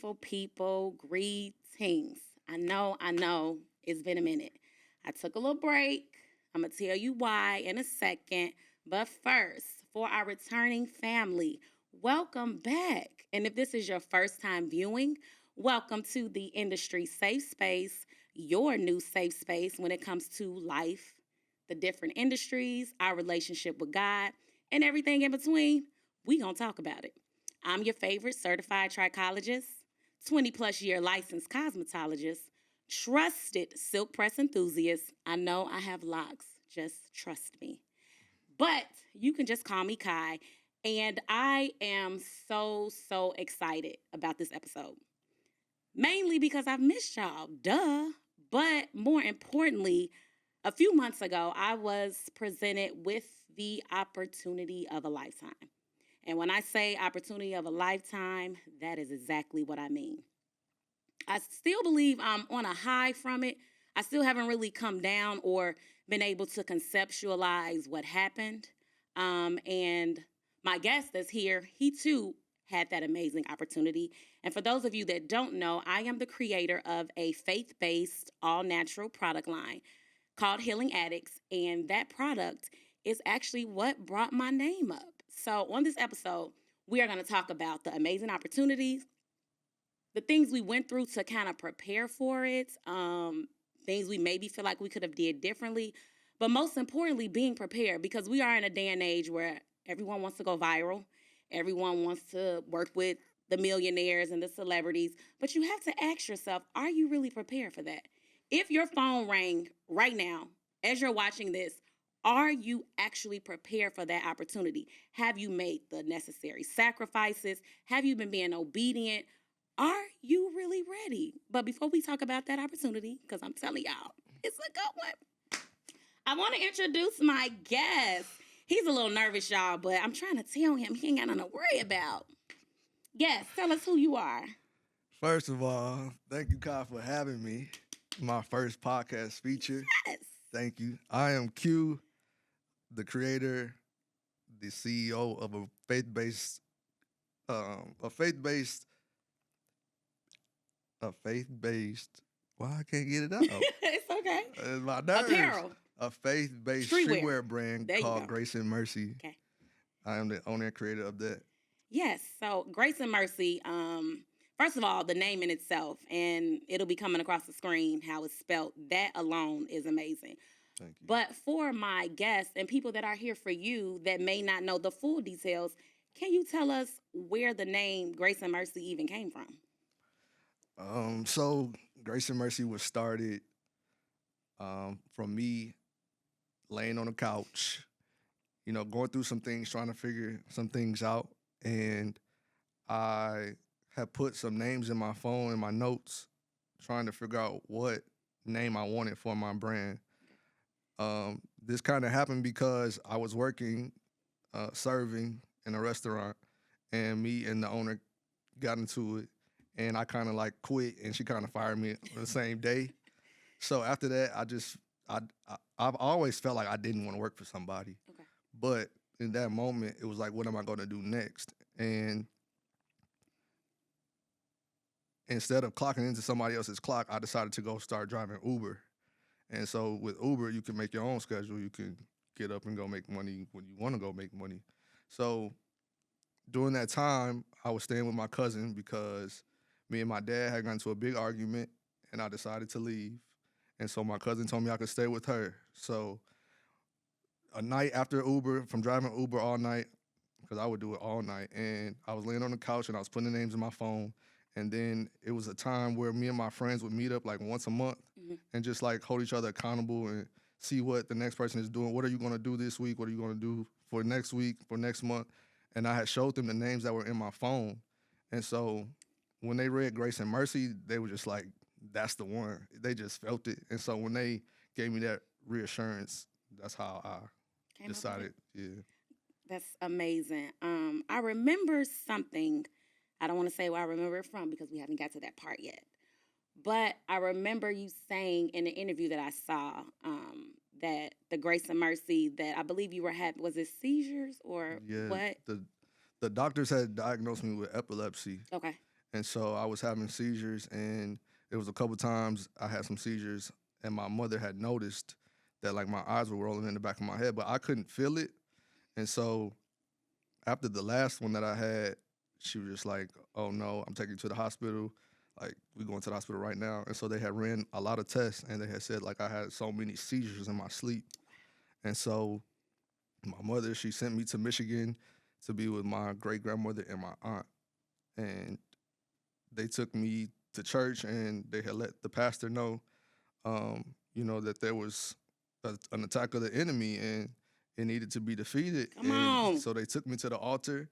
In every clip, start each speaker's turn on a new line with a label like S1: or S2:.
S1: beautiful people. Greetings. I know, it's been a minute. I took a little break. I'm going to tell you why in a second. But first, for our returning family, welcome back. And if this is your first time viewing, welcome to the Industry Safe Space, your new safe space when it comes to life, the different industries, our relationship with God, and everything in between. We gonna talk about it. I'm your favorite certified trichologist, 20-plus year licensed cosmetologist, trusted silk press enthusiast. I know I have locks, just trust me. But you can just call me Kai, and I am so excited about this episode. Mainly because I've missed y'all, duh. But more importantly, a few months ago, I was presented with the opportunity of a lifetime. And when I say opportunity of a lifetime, that is exactly what I mean. I still believe I'm on a high from it. I still haven't really come down or been able to conceptualize what happened. And my guest that's here, he too had that amazing opportunity. And for those of you that don't know, I am the creator of a faith-based, all-natural product line called Healing Addicts. And that product is actually what brought my name up. So on this episode, we are going to talk about the amazing opportunities, the things we went through to kind of prepare for it, things we maybe feel like we could have did differently, but most importantly, being prepared, because we are in a day and age where everyone wants to go viral. Everyone wants to work with the millionaires and the celebrities, but you have to ask yourself, are you really prepared for that? If your phone rang right now, as you're watching this, are you actually prepared for that opportunity? Have you made the necessary sacrifices? Have you been being obedient? Are you really ready? But before we talk about that opportunity, because I'm telling y'all, it's a good one, I want to introduce my guest. He's a little nervous, y'all, but I'm trying to tell him he ain't got nothing to worry about. Yes, tell us who you are.
S2: First of all, thank you, Kai, for having me. My first podcast feature.
S1: Yes.
S2: Thank you. I am Q, the creator, the CEO of a faith-based, why I can't get it out?
S1: It's okay.
S2: It's my nerves.
S1: Apparel.
S2: A faith-based
S1: Streetwear.
S2: streetwear brand
S1: There you
S2: called
S1: go.
S2: Greyce And Merci.
S1: Okay.
S2: I am the owner and creator of that.
S1: Yes. So Greyce and Merci, first of all, the name in itself, and it'll be coming across the screen how it's spelled. That alone is amazing.
S2: Thank you.
S1: But for my guests and people that are here for you that may not know the full details, can you tell us where the name Greyce and Merci even came from?
S2: So Greyce And Merci was started from me laying on the couch, going through some things, trying to figure some things out. And I had put some names in my phone, in my notes, trying to figure out what name I wanted for my brand. This kind of happened because I was working, serving in a restaurant, and me and the owner got into it, and I kind of like quit, and she kind of fired me on the same day. So after that, I've always felt like I didn't want to work for somebody.
S1: Okay.
S2: But in that moment, it was like, what am I going to do next? And instead of clocking into somebody else's clock, I decided to go start driving Uber. And so with Uber, you can make your own schedule. You can get up and go make money when you want to go make money. So during that time, I was staying with my cousin because me and my dad had gotten into a big argument, and I decided to leave. And so my cousin told me I could stay with her. So a night after Uber, from driving Uber all night, because I would do it all night, and I was laying on the couch and I was putting the names in my phone. And then it was a time where me and my friends would meet up like once a month and just like hold each other accountable and see what the next person is doing. What are you going to do this week? What are you going to do for next week, for next month? And I had showed them the names that were in my phone. And so when they read Greyce And Merci, they were just like, that's the one. They just felt it. And so when they gave me that reassurance, that's how I decided, yeah.
S1: That's amazing. I remember something. I don't want to say where I remember it from because we haven't got to that part yet. But I remember you saying in the interview that I saw that the Greyce And Merci that I believe you were having, was it seizures or what?
S2: The doctors had diagnosed me with epilepsy.
S1: Okay.
S2: And so I was having seizures, and it was a couple times I had some seizures, and my mother had noticed that like my eyes were rolling in the back of my head, but I couldn't feel it. And so after the last one that I had, she was just like, "Oh no, I'm taking you to the hospital. Like we going to the hospital right now." And so they had ran a lot of tests, and they had said like I had so many seizures in my sleep. And so my mother, she sent me to Michigan to be with my great grandmother and my aunt. And they took me to church, and they had let the pastor know, that there was an attack of the enemy, and it needed to be defeated.
S1: Come
S2: And
S1: on.
S2: so they took me to the altar.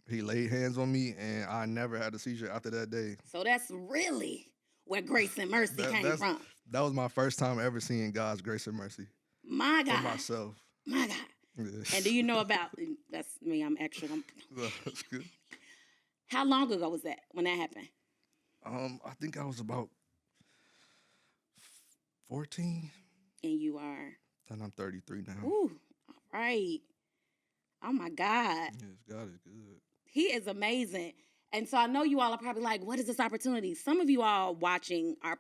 S2: He laid hands on me, and I never had a seizure after that day.
S1: So that's really where Greyce and Mercy
S2: That,
S1: came
S2: that's
S1: from.
S2: that was my first time ever seeing God's grace and mercy
S1: My
S2: for
S1: God.
S2: myself.
S1: My God.
S2: Yeah.
S1: And do you know about, that's me, I'm extra.
S2: That's good.
S1: How long ago was that when that happened?
S2: I think I was about 14,
S1: And you are,
S2: and I'm 33 now.
S1: ooh, all right. Oh my God.
S2: Yes, God is good.
S1: He is amazing. And so I know you all are probably like, what is this opportunity? Some of you all watching are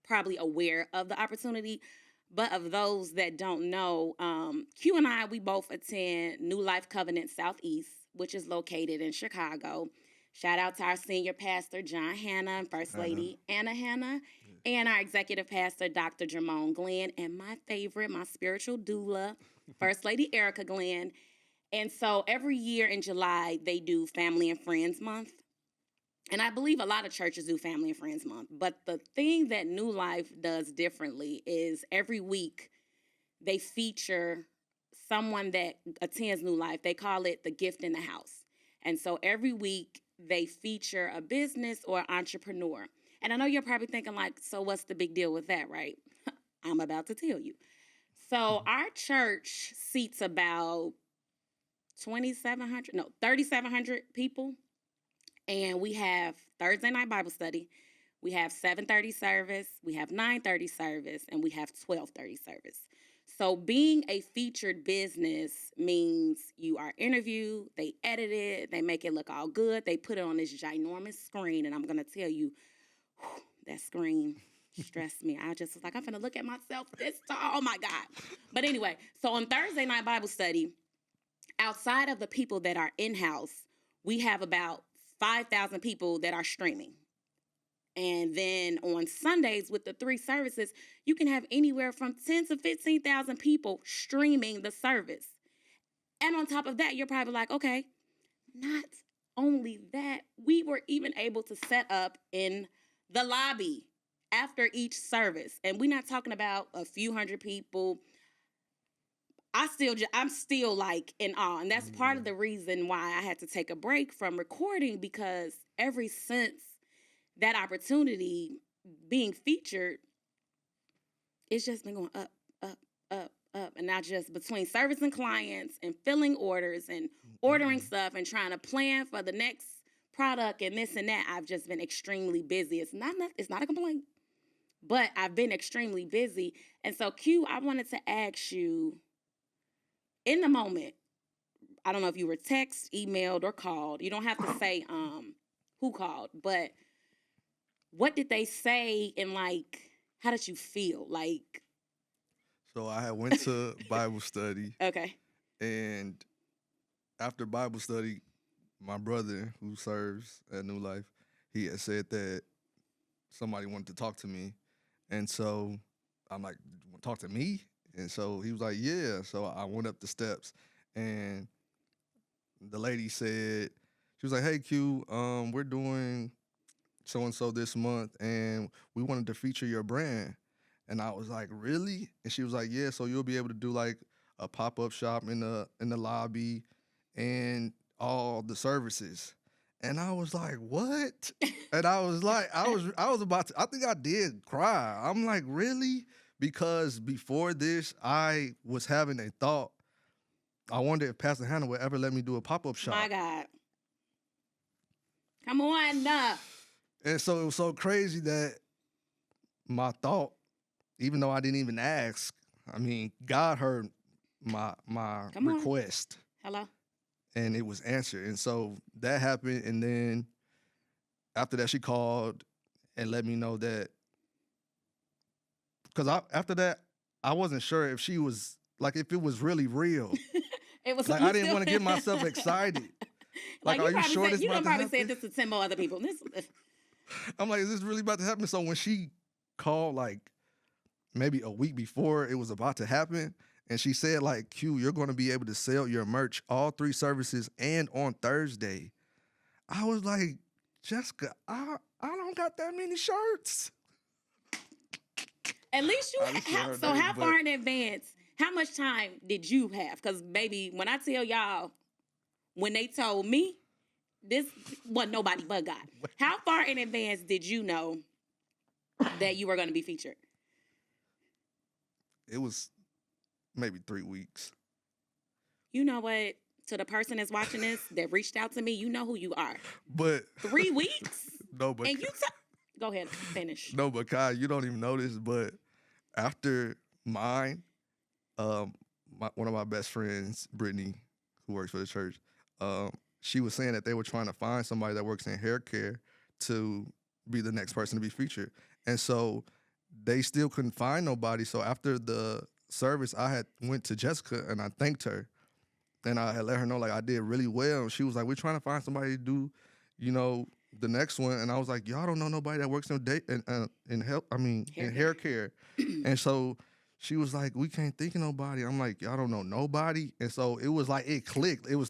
S1: probably aware of the opportunity, but of those that don't know, Q and I, we both attend New Life Covenant Southeast, which is located in Chicago. Shout out to our senior pastor, John Hanna, and First Lady Anna Hanna, and our executive pastor, Dr. Jermone Glenn, and my favorite, my spiritual doula, First Lady Erica Glenn. And so every year in July, they do Family and Friends Month. And I believe a lot of churches do Family and Friends Month. But the thing that New Life does differently is every week they feature someone that attends New Life. They call it the gift in the house. And so every week they feature a business or entrepreneur. And I know you're probably thinking like, so what's the big deal with that, right? I'm about to tell you. So our church seats about 3,700 people. And we have Thursday night Bible study. We have 7:30 service, we have 9:30 service, and we have 12:30 service. So being a featured business means you are interviewed, they edit it, they make it look all good, they put it on this ginormous screen, and I'm going to tell you, that screen stressed me. I just was like, I'm going to look at myself this tall. Oh, my God. But anyway, so on Thursday night Bible study, outside of the people that are in-house, we have about 5,000 people that are streaming. And then on Sundays with the 3 services, you can have anywhere from 10 to 15,000 people streaming the service. And on top of that, you're probably like, okay, not only that, we were even able to set up in the lobby after each service. And we're not talking about a few hundred people. I'm still like in awe. And that's part of the reason why I had to take a break from recording, because ever since that opportunity being featured, it's just been going up, up, up, up. And not just between servicing clients and filling orders and ordering stuff and trying to plan for the next product and this and that. I've just been extremely busy. It's not a complaint, but I've been extremely busy. And so Q, I wanted to ask you, in the moment, I don't know if you were text, emailed, or called. You don't have to say who called, but what did they say, and like, how did you feel? Like,
S2: So I had went to Bible study,
S1: okay,
S2: and after Bible study, my brother who serves at New Life, he had said that somebody wanted to talk to me. And so I'm like, "You want to talk to me?" And so he was like, "Yeah." So I went up the steps, and the lady said, she was like, "Hey, Q, we're doing so-and-so this month, and we wanted to feature your brand." And I was like, "Really?" And she was like, "Yeah, so you'll be able to do like a pop-up shop in the lobby and all the services." And I was like, "What?" And I was like, I was about to, I think I did cry. I'm like, "Really?" Because before this, I was having a thought. I wonder if Pastor Hannah would ever let me do a pop-up shop.
S1: my God, come on,
S2: And so it was so crazy that my thought, even though I didn't even ask, I mean, God heard my
S1: Come on.
S2: request.
S1: Hello.
S2: And it was answered. And so that happened. And then after that, she called and let me know that, because after that, I wasn't sure if she was, like, if it was really real.
S1: It was
S2: Like, I didn't want to get myself excited. Like, are you sure this
S1: you
S2: about
S1: done
S2: to
S1: probably
S2: happen?
S1: said this to 10 more other people.
S2: I'm like, is this really about to happen? So when she called, like, maybe a week before it was about to happen, and she said, like, Q, you're going to be able to sell your merch, all 3 services, and on Thursday, I was like, Jessica, I don't got that many shirts.
S1: At least
S2: I didn't say her
S1: so
S2: name,
S1: how
S2: but-
S1: far in advance, how much time did you have? Because, baby, when I tell y'all, when they told me, this wasn't nobody but God. How far in advance did you know that you were going to be featured?
S2: It was maybe 3 weeks.
S1: You know what? To the person that's watching this that reached out to me, you know who you are.
S2: But
S1: 3 weeks?
S2: no, but
S1: And you go ahead, finish.
S2: no, but Kai, you don't even know this, but after mine, one of my best friends, Brittany, who works for the church, she was saying that they were trying to find somebody that works in hair care to be the next person to be featured. And so they still couldn't find nobody. So after the service, I had went to Jessica and I thanked her. And I had let her know, like, I did really well. And she was like, we're trying to find somebody to do, the next one. And I was like, y'all don't know nobody that works in hair care. And so she was like, we can't think of nobody. I'm like, y'all don't know nobody. And so it was like, it clicked. It was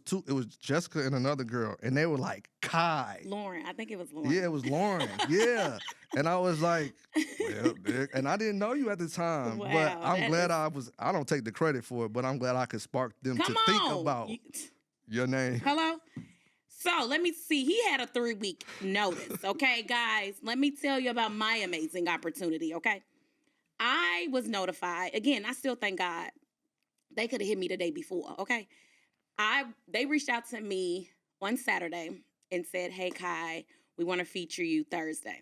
S2: Jessica and another girl. And they were like, Kai.
S1: Lauren. I think it was Lauren.
S2: Yeah, it was Lauren. Yeah. And I was like, well, Dick. And I didn't know you at the time.
S1: Wow,
S2: but I'm glad I don't take the credit for it, but I'm glad I could spark them to think about your name.
S1: Hello? So let me see. He had a 3-week notice. Okay, guys, let me tell you about my amazing opportunity. Okay. I was notified. Again, I still thank God. They could have hit me the day before. Okay. They reached out to me on Saturday and said, hey, Kai, we want to feature you Thursday.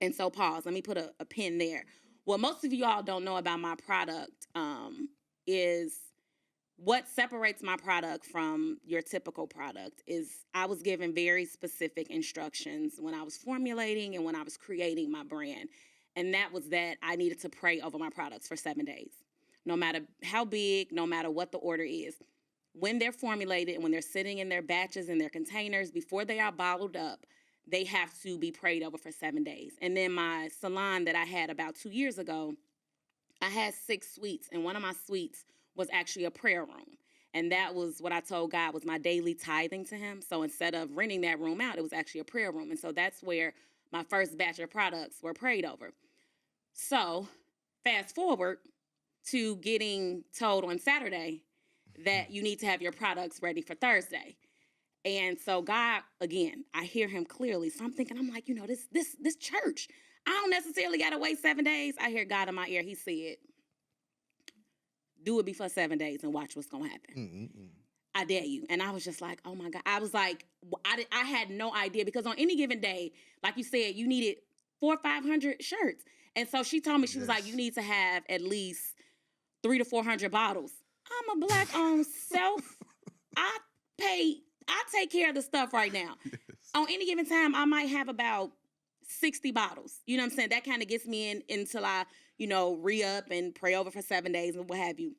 S1: And so pause. Let me put a pin there. What most of you all don't know about my product is what separates my product from your typical product is I was given very specific instructions when I was formulating and when I was creating my brand. And that was that I needed to pray over my products for 7 days. No matter how big, no matter what the order is. When they're formulated and when they're sitting in their batches and their containers, before they are bottled up, they have to be prayed over for 7 days. And then my salon that I had about 2 years ago, I had 6 suites, and one of my suites was actually a prayer room. And that was what I told God was my daily tithing to him. So instead of renting that room out, it was actually a prayer room. And so that's where my first batch of products were prayed over. So fast forward to getting told on Saturday that you need to have your products ready for Thursday. And so God, again, I hear him clearly. So I'm thinking, I'm like, this church, I don't necessarily got to wait 7 days. I hear God in my ear. He said, do it before 7 days and watch what's going to happen.
S2: Mm-mm.
S1: I dare you. And I was just like, oh my God. I was like, I had no idea because on any given day, like you said, you needed 400 or 500 shirts. And so she told me, she was like, you need to have at least 300 to 400 bottles. I'm a Black-owned self. I take care of the stuff right now. Yes. On any given time, I might have about 60 bottles. You know what I'm saying? That kind of gets me in until I, re-up and pray over for 7 days and what have you.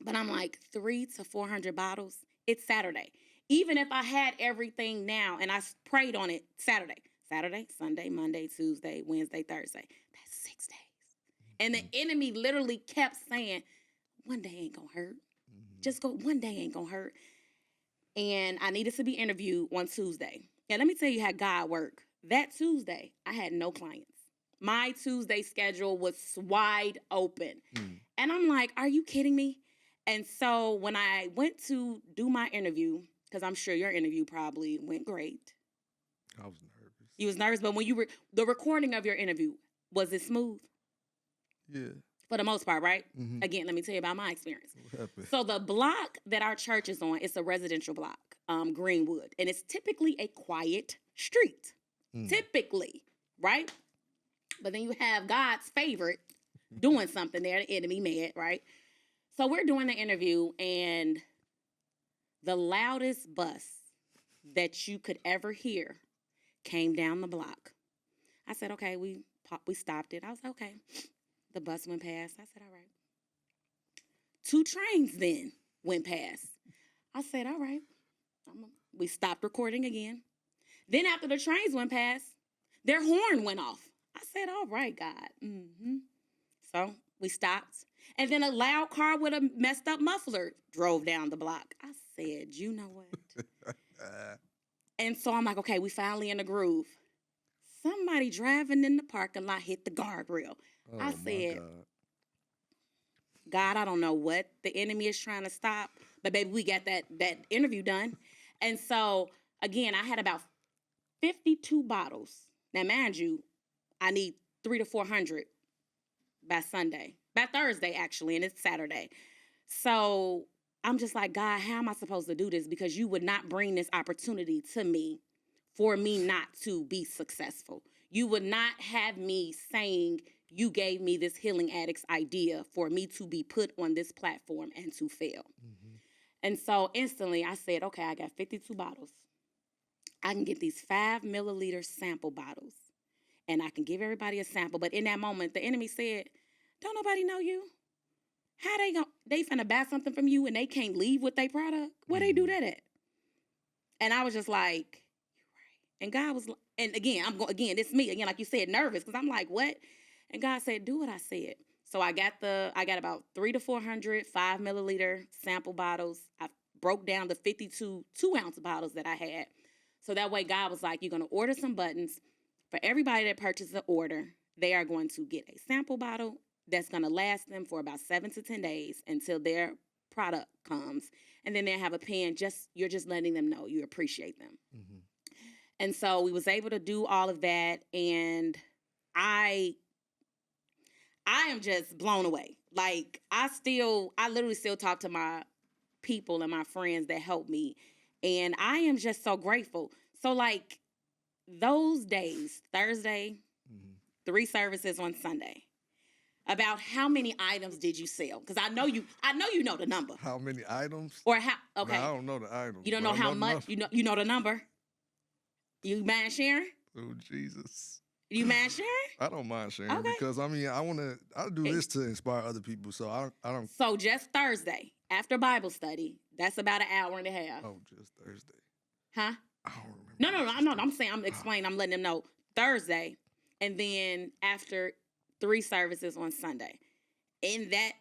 S1: But I'm like, 300 to 400 bottles. It's Saturday. Even if I had everything now and I prayed on it Saturday, Sunday, Monday, Tuesday, Wednesday, Thursday, that's 6 days. And the enemy literally kept saying, one day ain't gonna hurt. Just go, one day ain't gonna hurt. And I needed to be interviewed on Tuesday. And let me tell you how God worked. That Tuesday, I had no clients. My Tuesday schedule was wide open. And I'm like, are you kidding me? And so when I went to do my interview, because I'm sure your interview probably went great.
S2: I was nervous.
S1: You was nervous, but when you were, the recording of your interview, was it smooth?
S2: Yeah.
S1: For the most part, right?
S2: Mm-hmm.
S1: Again, let me tell you about my experience.
S2: What happened?
S1: So the block that our church is on, it's a residential block, Greenwood. And it's typically a quiet street. Typically, right? But then you have God's favorite doing something there, the enemy mad, right? So we're doing the interview, and the loudest bus that you could ever hear came down the block. I said, okay, we stopped it. I was like, okay. The bus went past. I said, all right. 2 trains then went past. I said, all right. We stopped recording again. Then after the trains went past, their horn went off. I said, all right, God. Mm-hmm. So we stopped. And then a loud car with a messed up muffler drove down the block. I said, you know what? And so I'm like, okay, we finally in the groove. Somebody driving in the parking lot hit the guardrail.
S2: Oh,
S1: I said, God, I don't know what the enemy is trying to stop, but baby, we got that interview done. And so, again, I had about 52 bottles. Now, mind you, I need 300 to 400 by Thursday, actually, and it's Saturday. So I'm just like, God, how am I supposed to do this? Because you would not bring this opportunity to me for me not to be successful. You would not have me saying you gave me this Healing Addicts idea for me to be put on this platform and to fail. Mm-hmm. And so instantly I said, okay, I got 52 bottles. I can get these 5 milliliter sample bottles and I can give everybody a sample. But in that moment, the enemy said, don't nobody know you. How they finna buy something from you and they can't leave with their product? Where they do that at? And I was just like, and God was, and again, it's me, again, like you said, nervous, because I'm like, what? And God said, do what I said. So I got about 300 to 400 5 milliliter sample bottles. I broke down the 52 2-ounce bottles that I had. So that way God was like, you're going to order some buttons. For everybody that purchases an order, they are going to get a sample bottle that's going to last them for about 7 to 10 days until their product comes. And then they'll have a pen. You're just letting them know you appreciate them. Mm-hmm. And so we was able to do all of that, and I am just blown away. Like, I literally still talk to my people and my friends that help me, and I am just so grateful. So, like, those days, Thursday, 3 services on Sunday, about how many items did you sell? Because I know you know the number.
S2: How many items?
S1: Or how? Okay,
S2: no, I don't know the items.
S1: You don't know how much? You know the number. You mind sharing?
S2: Oh, Jesus.
S1: You mind sharing?
S2: I don't mind sharing because, I mean, I do this to inspire other people, so I don't.
S1: So just Thursday, after Bible study, that's about an hour and a half.
S2: Oh, just Thursday.
S1: Huh?
S2: I don't remember.
S1: No, I'm explaining, I'm letting them know. Thursday, and then after 3 services on Sunday. In that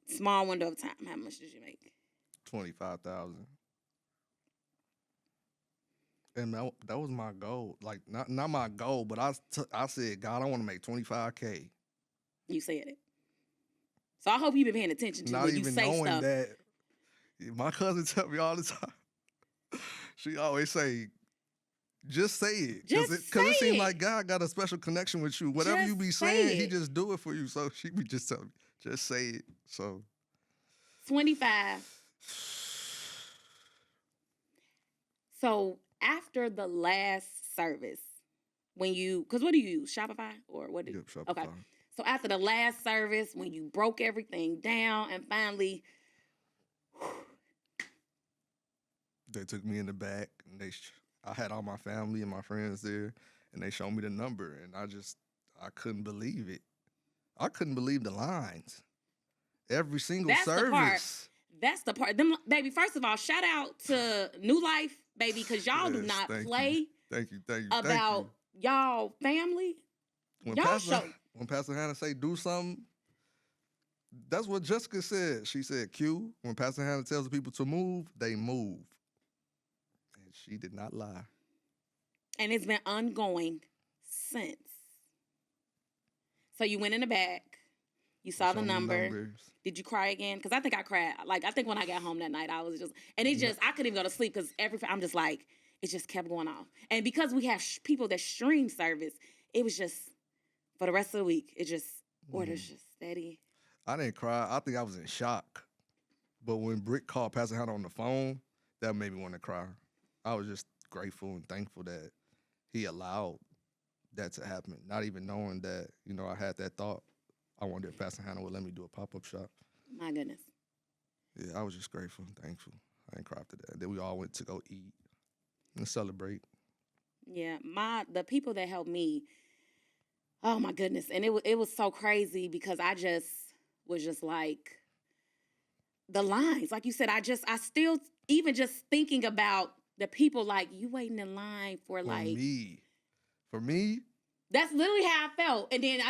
S1: small window of time, how much did you make?
S2: 25,000. And that was my goal. Like, not my goal, but I said, God, I want to make 25K.
S1: You said it. So I hope you've been paying attention to when you say stuff. Not even knowing that.
S2: My cousin tell me all the time. She always say, just say it. Because it seems like God got a special connection with you. Whatever you be saying, he just do it for you. So she be just telling me, just say it. So
S1: 25. So after the last service, because what do you use? Shopify or what?
S2: Yep, Shopify.
S1: Okay. So after the last service, when you broke everything down and finally,
S2: they took me in the back and I had all my family and my friends there, and they showed me the number, and I couldn't believe it. I couldn't believe the lines. Every single service.
S1: That's the part. Baby, first of all, shout out to New Life, baby, because y'all do not play.
S2: Thank you.
S1: About y'all family.
S2: When Pastor Hannah say do something, that's what Jessica said. She said, Q, when Pastor Hannah tells the people to move, they move. And she did not lie.
S1: And it's been ongoing since. So you went in the back. You saw the number. Did you cry again? Because I think I cried. Like, I think when I got home that night, I was just, and I couldn't even go to sleep because I'm just like, it just kept going off. And because we have people that stream service, it was just, for the rest of the week, it just, orders just steady.
S2: I didn't cry. I think I was in shock. But when Britt called Pastor Hannah on the phone, that made me want to cry. I was just grateful and thankful that he allowed that to happen, not even knowing that, I had that thought. I wondered if Pastor Hannah would let me do a pop-up shop.
S1: My goodness.
S2: Yeah, I was just grateful and thankful. I didn't cry after that. Then we all went to go eat and celebrate.
S1: Yeah, the people that helped me, oh my goodness. And it was so crazy because I just was just like the lines. Like you said, I still even just thinking about the people like you waiting in line for like
S2: For me,
S1: that's literally how I felt. And then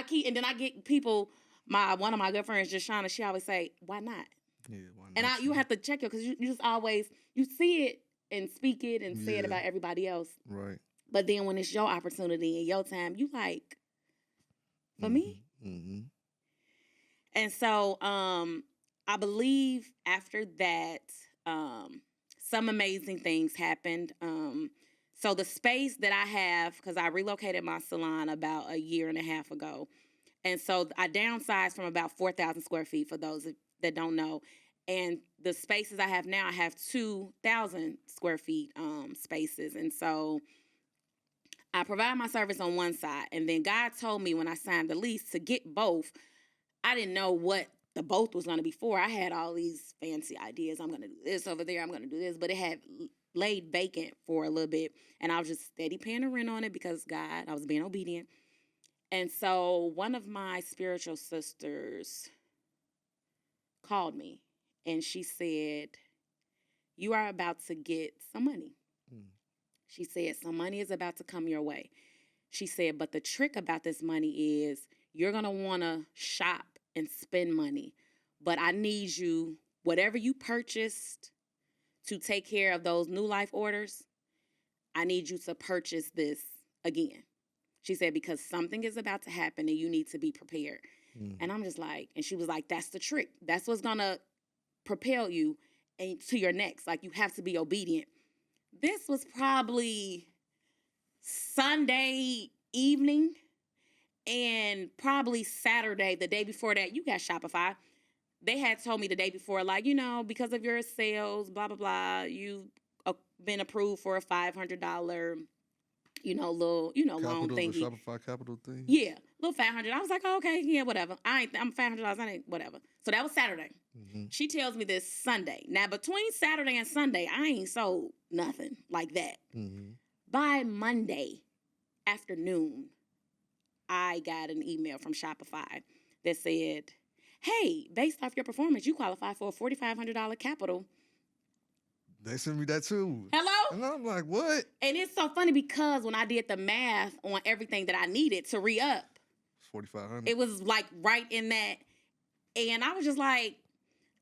S1: I get people, one of my good friends, just Shauna, she always say, why not?
S2: yeah, why
S1: And
S2: not
S1: you have to check it because you just always, you see it and speak it and say it
S2: Yeah.
S1: about everybody else.
S2: Right.
S1: But then when it's your opportunity and your time, you like, for me?
S2: Mm-hmm.
S1: And so I believe after that, some amazing things happened. So the space that I have, because I relocated my salon about a year and a half ago. And so I downsized from about 4,000 square feet for those that don't know. And the spaces I have now, I have 2,000 square feet spaces. And so I provide my service on one side. And then God told me when I signed the lease to get both. I didn't know what the both was going to be for. I had all these fancy ideas. I'm going to do this over there. I'm going to do this. But it had laid vacant for a little bit. And I was just steady paying the rent on it because God, I was being obedient. And so one of my spiritual sisters called me and she said, you are about to get some money. She said, some money is about to come your way. She said, but the trick about this money is you're going to want to shop and spend money. But I need you, whatever you purchased to take care of those new life orders, I need you to purchase this again. She said, because something is about to happen and you need to be prepared. And I'm just like, and she was like, that's the trick. That's what's going to propel you to your next. Like, you have to be obedient. This was probably Sunday evening and probably Saturday, the day before that, you got Shopify. They had told me the day before, like, because of your sales, blah, blah, blah, you've been approved for a $500 little, loan thingy.
S2: The Shopify capital thing?
S1: Yeah, little $500. I was like, oh, okay, yeah, whatever. I'm $500, I ain't, whatever. So that was Saturday. She tells me this Sunday. Now, between Saturday and Sunday, I ain't sold nothing like that. By Monday afternoon, I got an email from Shopify that said, hey, based off your performance, you qualify for a $4,500 capital.
S2: They sent me that too.
S1: Hello?
S2: And I'm like, what?
S1: And it's so funny because when I did the math on everything that I needed to re-up,
S2: $4,500.
S1: it was like right in that. And I was just like,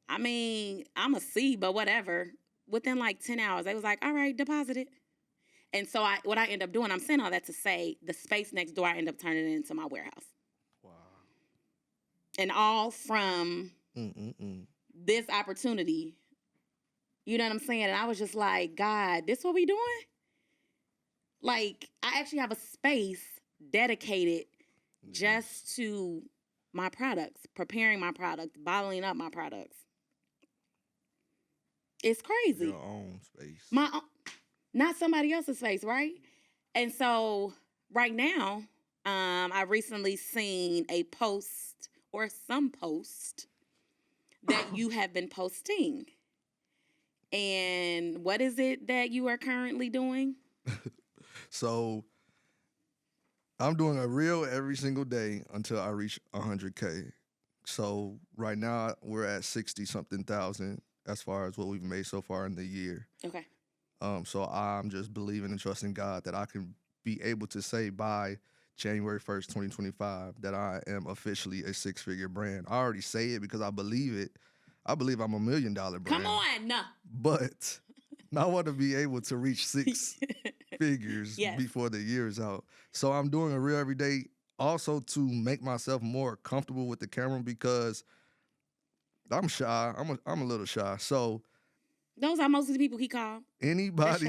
S1: I'm a C, but whatever. Within like 10 hours, they was like, all right, deposit it. And so what I end up doing, I'm saying all that to say the space next door, I end up turning it into my warehouse.
S2: Wow.
S1: And all from this opportunity. You know what I'm saying? And I was just like, God, this what we doing? Like, I actually have a space dedicated just to my products, preparing my products, bottling up my products. It's crazy.
S2: Your own space.
S1: Not somebody else's space, right? And so right now, I recently seen a post or some post that you have been posting. And what is it that you are currently doing?
S2: So I'm doing a reel every single day until I reach 100K. So right now we're at 60-something thousand as far as what we've made so far in the year.
S1: Okay.
S2: So I'm just believing and trusting God that I can be able to say by January 1st, 2025, that I am officially a six-figure brand. I already say it because I believe it. I believe I'm $1 million brand.
S1: Come on.
S2: But I want to be able to reach six figures
S1: Yes.
S2: before the year is out. So I'm doing a reel every day also to make myself more comfortable with the camera because I'm shy. I'm a little shy. So
S1: those are most of the people he called.
S2: anybody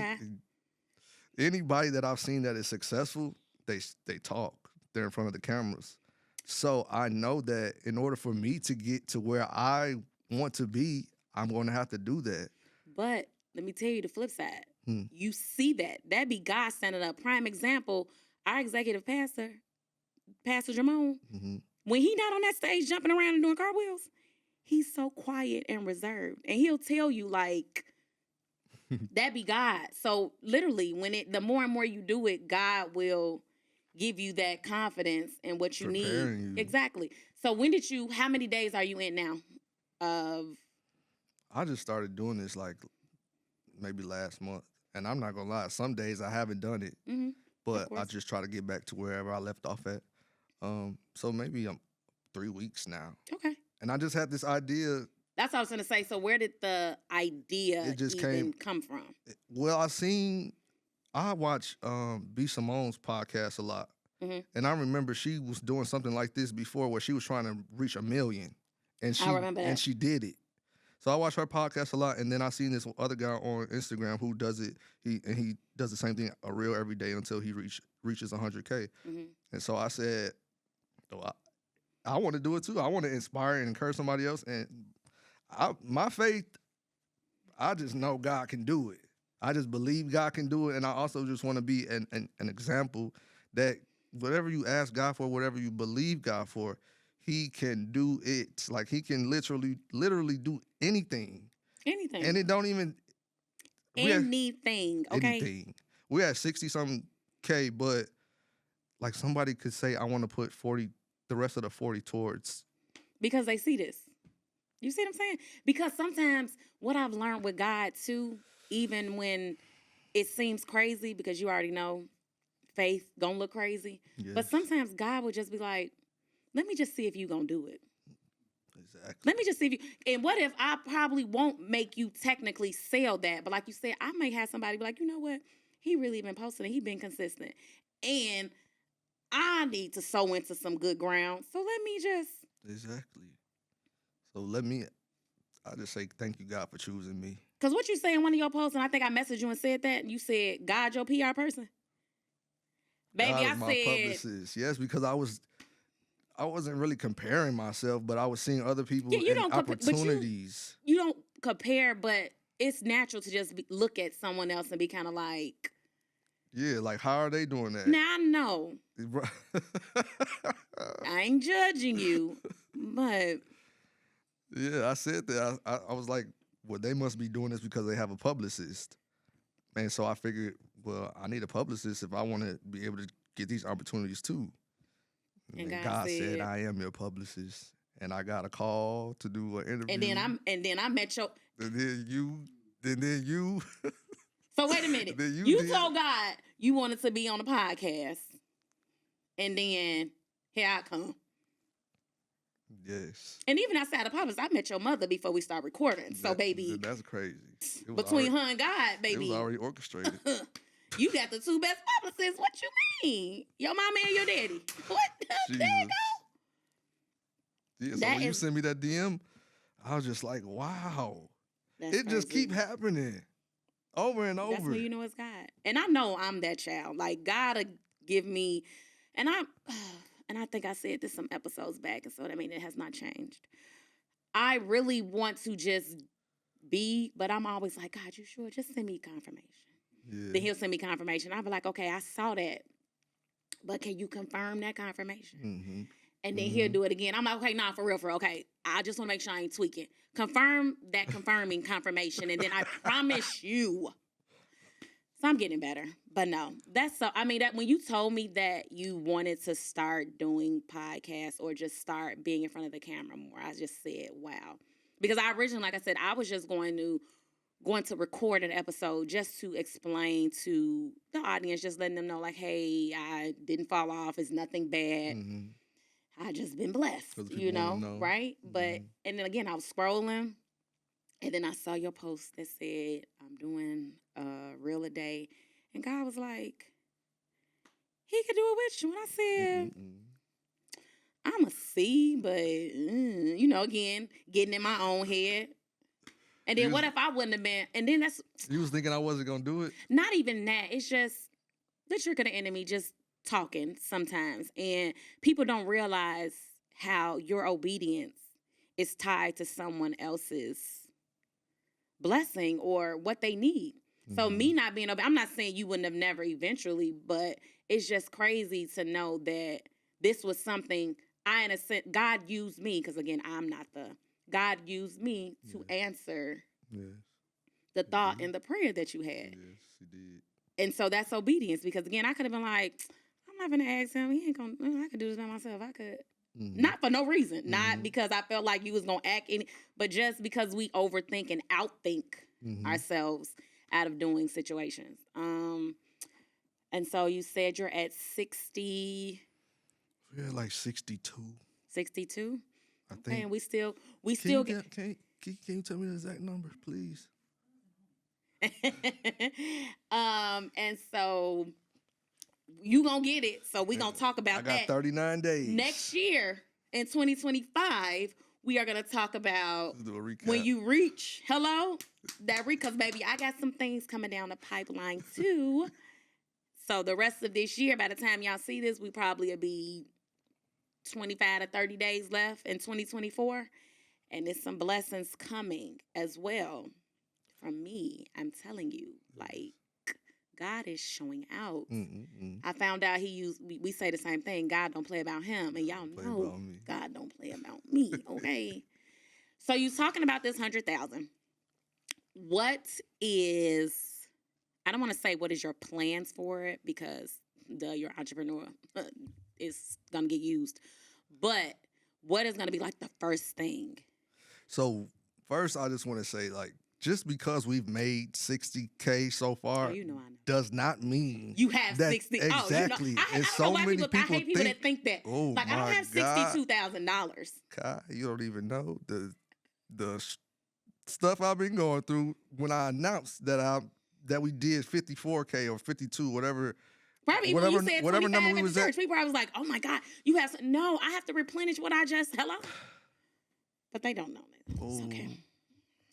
S2: that I've seen that is successful, they talk. They're in front of the cameras. So I know that in order for me to get to where I want to be, I'm going to have to do that.
S1: But let me tell you the flip side. You see that. That be God standing up. Prime example, our executive pastor, Pastor Jamon, when he not on that stage jumping around and doing cartwheels, he's so quiet and reserved. And he'll tell you, like, That be God. So literally, the more and more you do it, God will give you that confidence in what you
S2: Preparing
S1: need.
S2: you.
S1: Exactly. So how many days are you in now?
S2: I just started doing this like maybe last month. And I'm not gonna lie, some days I haven't done it.
S1: Mm-hmm.
S2: But I just try to get back to wherever I left off at. So maybe I'm 3 weeks now.
S1: Okay.
S2: And I just had this idea.
S1: That's what I was going to say. So where did the idea come from?
S2: Well, I watch B. Simone's podcast a lot.
S1: Mm-hmm.
S2: And I remember she was doing something like this before where she was trying to reach 1 million. And
S1: I remember that.
S2: And she did it. So I watch her podcast a lot, and then I seen this other guy on Instagram who does it. He does the same thing, a reel every day until he reaches 100K.
S1: Mm-hmm.
S2: And so I said, oh, I want to do it too. I want to inspire and encourage somebody else. And my faith, I just know God can do it. I just believe God can do it, and I also just want to be an example that whatever you ask God for, whatever you believe God for, He can do it. Like He can literally do anything.
S1: Anything.
S2: And it don't even...
S1: Anything, okay?
S2: Anything. We're at 60-something K, but like somebody could say, I want to put the rest of the 40 towards...
S1: Because they see this. You see what I'm saying? Because sometimes what I've learned with God too, even when it seems crazy, because you already know faith gonna look crazy. Yes. But sometimes God will just be like, let me just see if you gonna do it.
S2: Exactly.
S1: Let me just see if you, and what if I probably won't make you technically sell that, but like you said, I may have somebody be like, you know what? He really been posting it. He been consistent. And I need to sow into some good ground. So let me just.
S2: Exactly. So I just say thank you, God, for choosing me.
S1: Because what you say in one of your posts, and I think I messaged you and said that, and you said, God, your PR person? Baby,
S2: God is my publicist. Yes, because I wasn't really comparing myself, but I was seeing other people and opportunities.
S1: You don't compare, but it's natural to just look at someone else and be kind of like...
S2: Yeah, like, how are they doing that?
S1: Now, I know. I ain't judging you, but...
S2: Yeah, I said that. I was like, well, they must be doing this because they have a publicist. And so I figured, well, I need a publicist if I want to be able to get these opportunities too. And God said, I am your publicist. And I got a call to do an interview.
S1: And then I met your...
S2: And then you...
S1: So wait a minute. You told God you wanted to be on the podcast. And then here I come.
S2: Yes.
S1: And even outside of publicist, I met your mother before we start recording. So, baby.
S2: That's crazy.
S1: Between her and God, baby.
S2: It was already orchestrated.
S1: You got the two best publicists. What you mean? Your mama and your daddy. What? There you go.
S2: Yeah, so when you sent me that DM, I was just like, wow. It just keep happening. Over and over.
S1: That's when you know it's God. And I know I'm that child. Like, God will give me... And I think I said this some episodes back, and so I mean, it has not changed. I really want to just be, but I'm always like, God, you sure? Just send me confirmation. Yeah. Then He'll send me confirmation. I'll be like, okay, I saw that, but can you confirm that confirmation? Mm-hmm. And then He'll do it again. I'm like, okay, nah, for real, okay. I just want to make sure I ain't tweaking. Confirm that confirming confirmation, and then I promise you. So I'm getting better. But no, that when you told me that you wanted to start doing podcasts or just start being in front of the camera more, I just said, wow. Because I originally, like I said, I was just going to record an episode just to explain to the audience, just letting them know, like, hey, I didn't fall off. It's nothing bad. Mm-hmm. I just been blessed, right? Mm-hmm. But, and then again, I was scrolling. And then I saw your post that said, I'm doing a reel a day. And God was like, He could do it with you. And I said, I'm a see, but, again, getting in my own head. And then what if I wouldn't have been? And then
S2: You was thinking I wasn't going to do it?
S1: Not even that. It's just the trick of the enemy, just talking sometimes. And people don't realize how your obedience is tied to someone else's blessing or what they need. So me not being I'm not saying you wouldn't have never eventually, but it's just crazy to know that this was something in a sense, God used me, because again, God used me to answer the thought and the prayer that you had.
S2: Yes, he did.
S1: And so that's obedience, because again, I could have been like, I'm not gonna ask him. He ain't gonna. I could do this by myself. I could. Not for no reason. Not because I felt like you was gonna act any, but just because we overthink and outthink ourselves out of doing situations. And so you said you're at 60.
S2: We're like 62.
S1: 62.
S2: I think.
S1: And we still get.
S2: Can you tell me the exact number, please?
S1: And so you gonna get it. So we gonna talk about that.
S2: I got 39 days.
S1: Next year in 2025, we are gonna talk about
S2: Let's do a recap.
S1: when you reach because baby, I got some things coming down the pipeline too. So the rest of this year, by the time y'all see this, we probably will be 25 to 30 days left in 2024. And there's some blessings coming as well from me. I'm telling you, like, God is showing out. I found out we say the same thing. God don't play about him. And y'all know God don't play about me, okay? So you talking about this 100,000. What is, I don't want to say what is your plans for it, because your entrepreneur is going to get used. But what is going to be like the first thing?
S2: So first, I just want to say, like, just because we've made 60K so far does not mean
S1: you have
S2: that
S1: 60.
S2: Exactly.
S1: I
S2: and so many people
S1: I hate people that think that.
S2: Oh,
S1: like, I don't have $62,000.
S2: God, you don't even know the stuff I've been going through when I announced that we did 54K or 52, whatever.
S1: Probably when you said 25 number we was at. People I was like, oh my God, you have no, I have to replenish what I just But they don't know that. It's okay.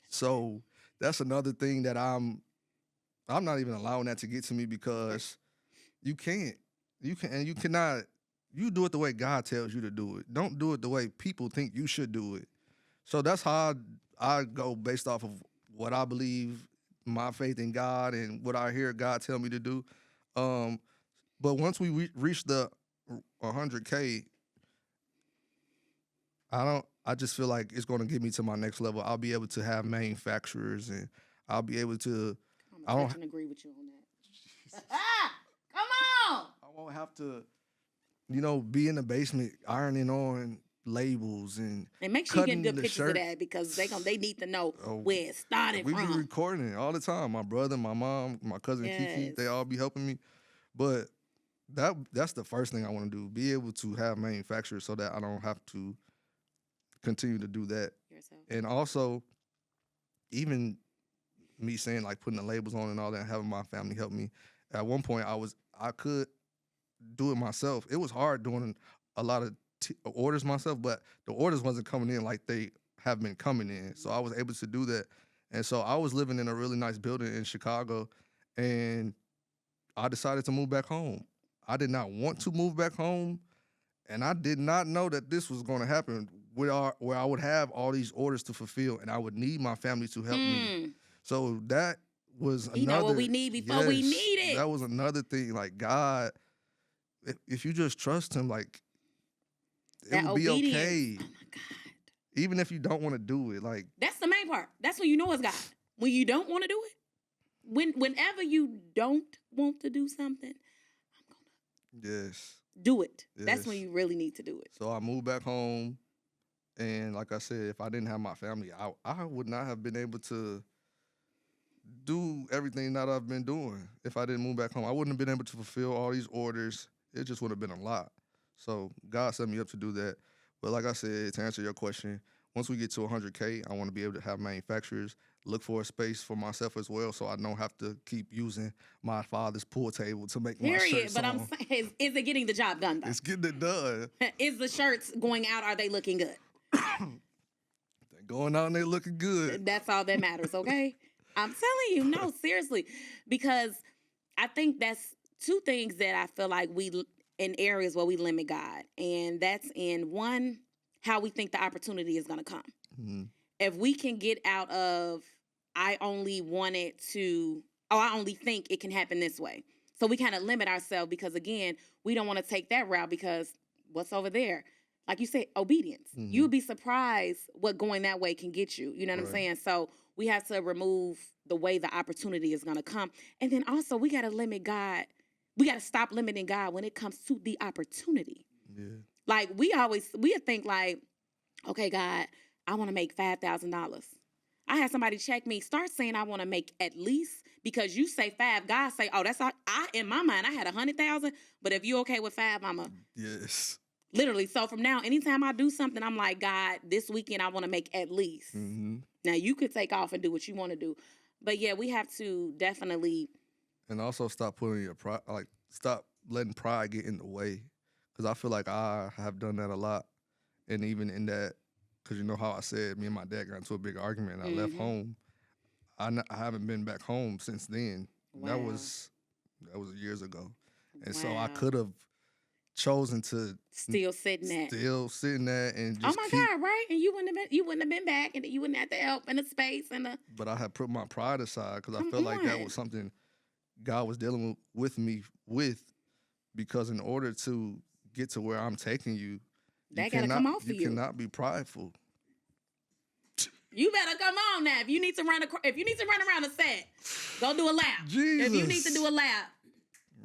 S2: So that's another thing that I'm not even allowing that to get to me, because you cannot, you do it the way God tells you to do it. Don't do it the way people think you should do it. So that's how I go, based off of what I believe, my faith in God, and what I hear God tell me to do. But once we reach the 100K, I just feel like it's going to get me to my next level. I'll be able to have manufacturers, and I'll be able to.
S1: I don't agree with you on that. Come on!
S2: I won't have to, be in the basement ironing on labels and
S1: make sure you get good pictures of that, because they need to know where it started from.
S2: We be recording it all the time. My brother, my mom, my cousin Kiki, they all be helping me. But that's the first thing I want to do. Be able to have manufacturers so that I don't have to continue to do that.
S1: Yourself.
S2: And also, even me saying, like, putting the labels on and all that, and having my family help me. At one point, I could do it myself. It was hard doing a lot of orders myself, but the orders wasn't coming in like they have been coming in. So I was able to do that. And so I was living in a really nice building in Chicago, and I decided to move back home. I did not want to move back home, and I did not know that this was going to happen, where I would have all these orders to fulfill, and I would need my family to help me. So that was another. You know
S1: what we need before we need it.
S2: That was another thing. Like, God, if you just trust Him, like, it will be okay.
S1: Oh my God.
S2: Even if you don't want to do it, like,
S1: that's the main part. That's when you know it's God. When you don't want to do it, whenever you don't want to do something, I'm gonna do it. Yes. That's when you really need to do it.
S2: So I moved back home, and like I said, if I didn't have my family, I would not have been able to do everything that I've been doing. If I didn't move back home, I wouldn't have been able to fulfill all these orders. It just would have been a lot. So God set me up to do that. But like I said, to answer your question, once we get to 100K, I want to be able to have manufacturers, look for a space for myself as well, so I don't have to keep using my father's pool table to make my shirts.
S1: But I'm saying, is it getting the job done, though?
S2: It's getting it done.
S1: Is the shirts going out? Are they looking good?
S2: They're going out and they're looking good.
S1: That's all that matters, okay? I'm telling you, no, seriously. Because I think that's two things that I feel like in areas where we limit God. And that's in one, how we think the opportunity is going to come. Mm-hmm. If we can get out of, I only think it can happen this way. So we kind of limit ourselves, because, again, we don't want to take that route, because what's over there? Like you said, obedience. Mm-hmm. You'd be surprised what going that way can get you. You know what I'm saying? So we have to remove the way the opportunity is going to come. And then also we got to limit God. We got to stop limiting God when it comes to the opportunity.
S2: Yeah.
S1: Like we think like, okay, God, I want to make $5,000. I had somebody check me, start saying I want to make at least, because you say 5, God say, oh, that's all. In my mind, I had 100,000, but if you okay with 5,
S2: Yes.
S1: Literally. So from now, anytime I do something, I'm like, God, this weekend I want to make at least.
S2: Mm-hmm.
S1: Now you could take off and do what you want to do, but yeah, we have to definitely.
S2: And also stop putting your pride, like stop letting pride get in the way, because I feel like I have done that a lot, and even in that, because you know how I said me and my dad got into a big argument and I left home. I haven't been back home since then.
S1: Wow.
S2: That was years ago, and so I could have chosen to
S1: still sitting there
S2: and just
S1: oh my God, right? And you wouldn't have been back, and you wouldn't have the help and the space and the.
S2: But I had put my pride aside because I felt like that was something God was dealing with me with, because in order to get to where I'm taking you,
S1: that gotta come off for you.
S2: You cannot be prideful.
S1: You better come on now. If you need to run around the set, go do a lap.
S2: Jesus.
S1: If you need to do a lap,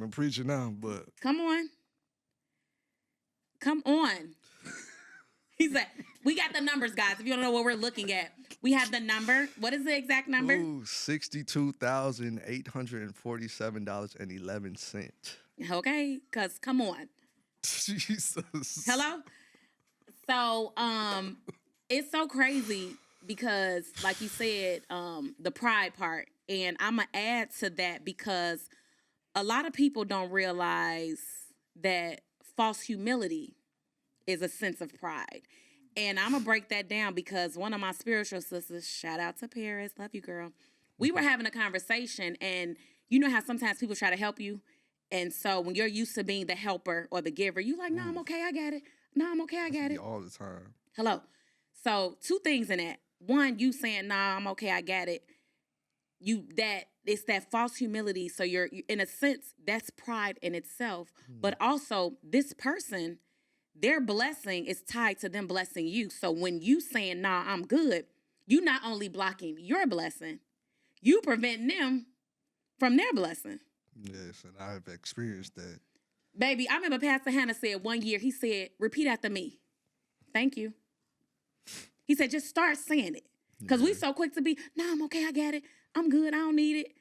S2: I'm preaching now, but
S1: come on. He said, we got the numbers, guys. If you don't know what we're looking at, we have the number. What is the exact number?
S2: $62,847.11.
S1: Okay, because come on.
S2: Jesus.
S1: Hello? So, it's so crazy because, like you said, the pride part. And I'm going to add to that because a lot of people don't realize that false humility is a sense of pride. And I'm going to break that down because one of my spiritual sisters, shout out to Paris, love you, girl. We were having a conversation, and you know how sometimes people try to help you? And so when you're used to being the helper or the giver, you like, no, I'm okay, I got it. No, I'm okay, I got it.
S2: All the time.
S1: Hello. So 2 things in that. One, you saying, nah, I'm okay, I got it. It's that false humility. So you're in a sense, that's pride in itself. But also this person, their blessing is tied to them blessing you. So when you saying, nah, I'm good, you not only blocking your blessing, you preventing them from their blessing.
S2: Yes, and I've experienced that.
S1: Baby, I remember Pastor Hannah said one year, he said, repeat after me. Thank you. He said, just start saying it. Because we so quick to be, no, I'm okay, I got it. I'm good, I don't need it.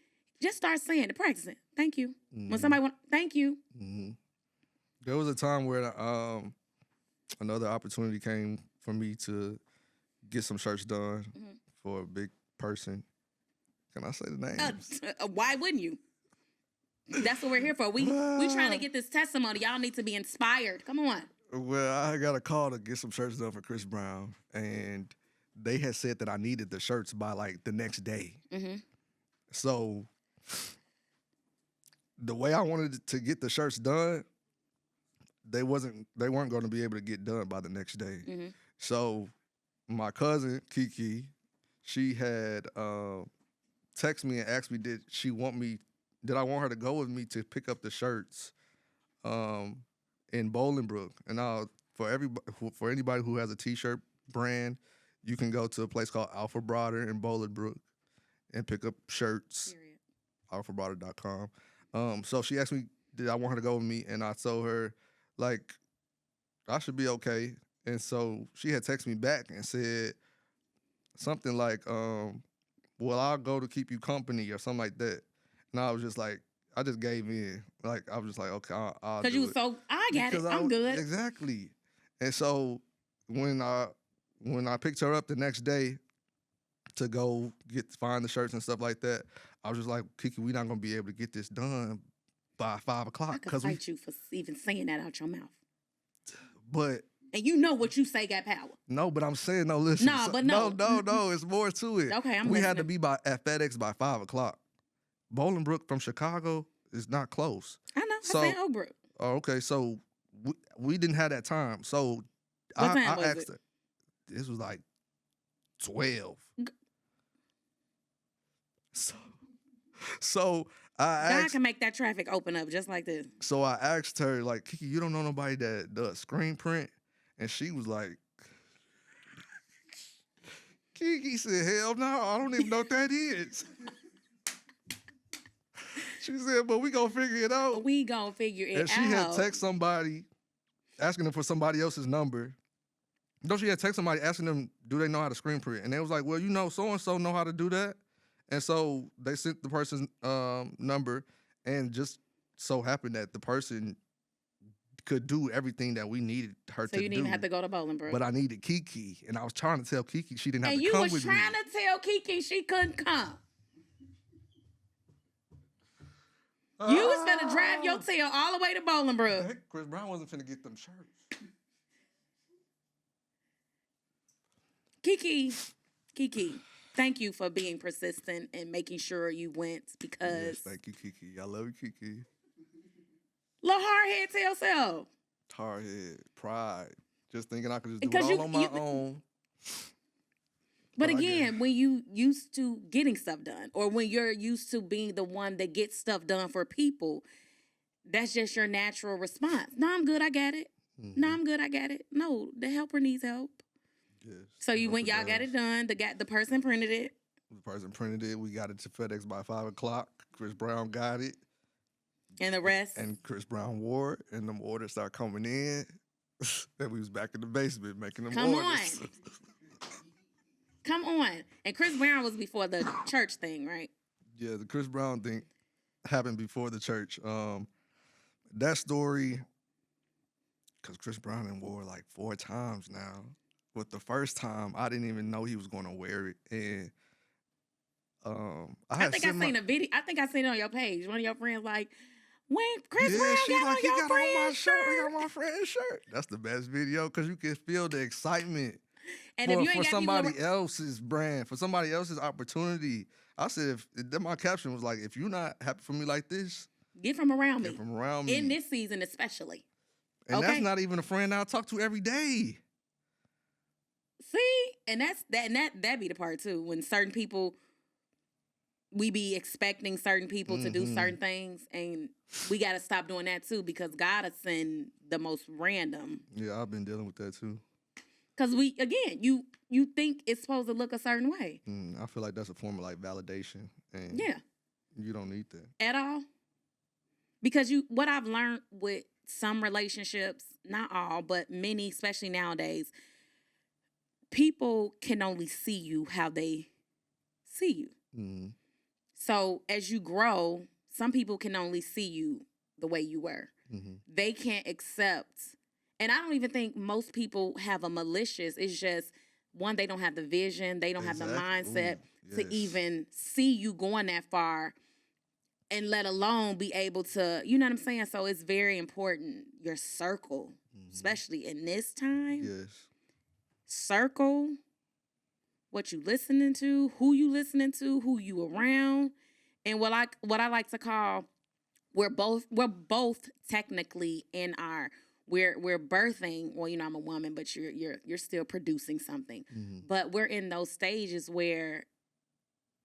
S1: Just start saying it, practice it. Thank you. When somebody wants, thank you.
S2: There was a time where another opportunity came for me to get some shirts done for a big person. Can I say the names?
S1: Why wouldn't you? That's what we're here for. We trying to get this testimony. Y'all need to be inspired. Come on.
S2: Well, I got a call to get some shirts done for Chris Brown, and they had said that I needed the shirts by like the next day. So the way I wanted to get the shirts done, they weren't going to be able to get done by the next day. So my cousin Kiki, she had texted me and asked me, did I want her to go with me to pick up the shirts in Bolingbrook? And for anybody who has a t-shirt brand, you can go to a place called Alpha Broader in Bolingbrook and pick up shirts. alphabroader.com. So she asked me, did I want her to go with me? And I told her, like, I should be okay. And so she had texted me back and said something like, well, I'll go to keep you company or something like that. And I was just like, I just gave in. Like, I was just like, okay, I'll do it.
S1: Because you was so, I got it, I'm good.
S2: Exactly. And so when I picked her up the next day to go find the shirts and stuff like that, I was just like, Kiki, we're not going to be able to get this done by 5 o'clock.
S1: I could fight you for even saying that out your mouth.
S2: But...
S1: And you know what you say got power.
S2: No, but I'm saying, no, listen.
S1: No, but no.
S2: No, it's more to it.
S1: Okay,
S2: We had to be at FedEx by 5 o'clock. Bolingbrook from Chicago is not close.
S1: I know. I said Oak Brook.
S2: Oh, okay. So we didn't have that time. So
S1: what time
S2: I
S1: was
S2: asked
S1: it?
S2: her. This was like 12. So I asked.
S1: God can make that traffic open up just like this.
S2: So I asked her, like, Kiki, you don't know nobody that does screen print? And she was like, Kiki said, hell no, I don't even know what that is. She said, but we gonna figure it out.
S1: We gonna figure it out.
S2: And she had text somebody, asking them for somebody else's number. No, she had text somebody asking them, do they know how to screen print? And they was like, well, you know, so-and-so know how to do that. And so they sent the person's number, and just so happened that the person could do everything that we needed her to do.
S1: So you didn't even have to go to Bolingbrook.
S2: But I needed Kiki, and I was trying to tell Kiki she didn't have
S1: and
S2: to come with
S1: you was
S2: me.
S1: trying to tell Kiki she couldn't come. You was finna drive your tail all the way to Bolingbrook.
S2: Heck, Chris Brown wasn't finna get them shirts.
S1: Kiki, thank you for being persistent and making sure you went, because...
S2: Yes, thank you, Kiki. I love you, Kiki.
S1: Little hard-head to yourself.
S2: Hard-head, pride. Just thinking I could just do it all on my own.
S1: But again, when you used to getting stuff done, or when you're used to being the one that gets stuff done for people, that's just your natural response. No, I'm good, I got it. Mm-hmm. No, I'm good, I got it. No, the helper needs help. Yes. So y'all got it done. The person printed it.
S2: The person printed it. We got it to FedEx by 5 o'clock. Chris Brown got it.
S1: And the rest?
S2: And Chris Brown wore it, and them orders started coming in. And we was back in the basement making them orders.
S1: Come on. And Chris Brown was before the church thing, right?
S2: Yeah, the Chris Brown thing happened before the church. That story, because Chris Brown done wore like 4 times now. But the first time, I didn't even know he was going to wear it. And
S1: I think I seen a video. I think I seen it on your page. One of your friends like, when Chris Brown got on your friend's shirt.
S2: He got on my friend's shirt. That's the best video, because you can feel the excitement.
S1: And if you ain't
S2: for somebody else's brand, for somebody else's opportunity. I said, my caption was like, if you're not happy for me like this,
S1: get from around me.
S2: Get from around me.
S1: In this season especially.
S2: And that's not even a friend I talk to every day.
S1: See? And that be the part too. When certain people, we be expecting certain people to do certain things, and we got to stop doing that too, because God will send the most random.
S2: Yeah, I've been dealing with that too.
S1: Because you think it's supposed to look a certain way.
S2: I feel like that's a form of like validation. And
S1: yeah.
S2: You don't need that.
S1: At all. Because what I've learned with some relationships, not all, but many, especially nowadays, people can only see you how they see you. Mm-hmm. So as you grow, some people can only see you the way you were. Mm-hmm. They can't accept. And I don't even think most people have a malicious. It's just, one, they don't have the vision. They don't have the mindset to even see you going that far, and let alone be able to, you know what I'm saying? So it's very important, your circle, especially in this time.
S2: Yes.
S1: Circle, what you listening to, who you listening to, who you around, and what I like to call, we're both technically in our... We're birthing. Well, you know, I'm a woman, but you're still producing something. Mm-hmm. But we're in those stages where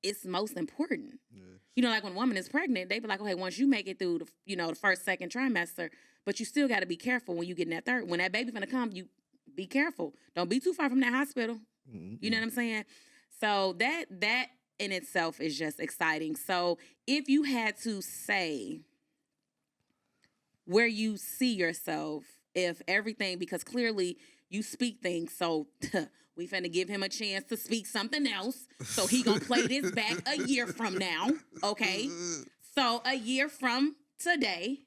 S1: it's most important. Yes. You know, like when a woman is pregnant, they be like, okay, once you make it through the first, second trimester, but you still got to be careful when you get in that third. When that baby's gonna come, you be careful. Don't be too far from that hospital. Mm-hmm. You know what I'm saying? So that in itself is just exciting. So if you had to say where you see yourself, if everything, because clearly you speak things, so we finna give him a chance to speak something else, so he gonna play this back a year from now, okay? So a year from today,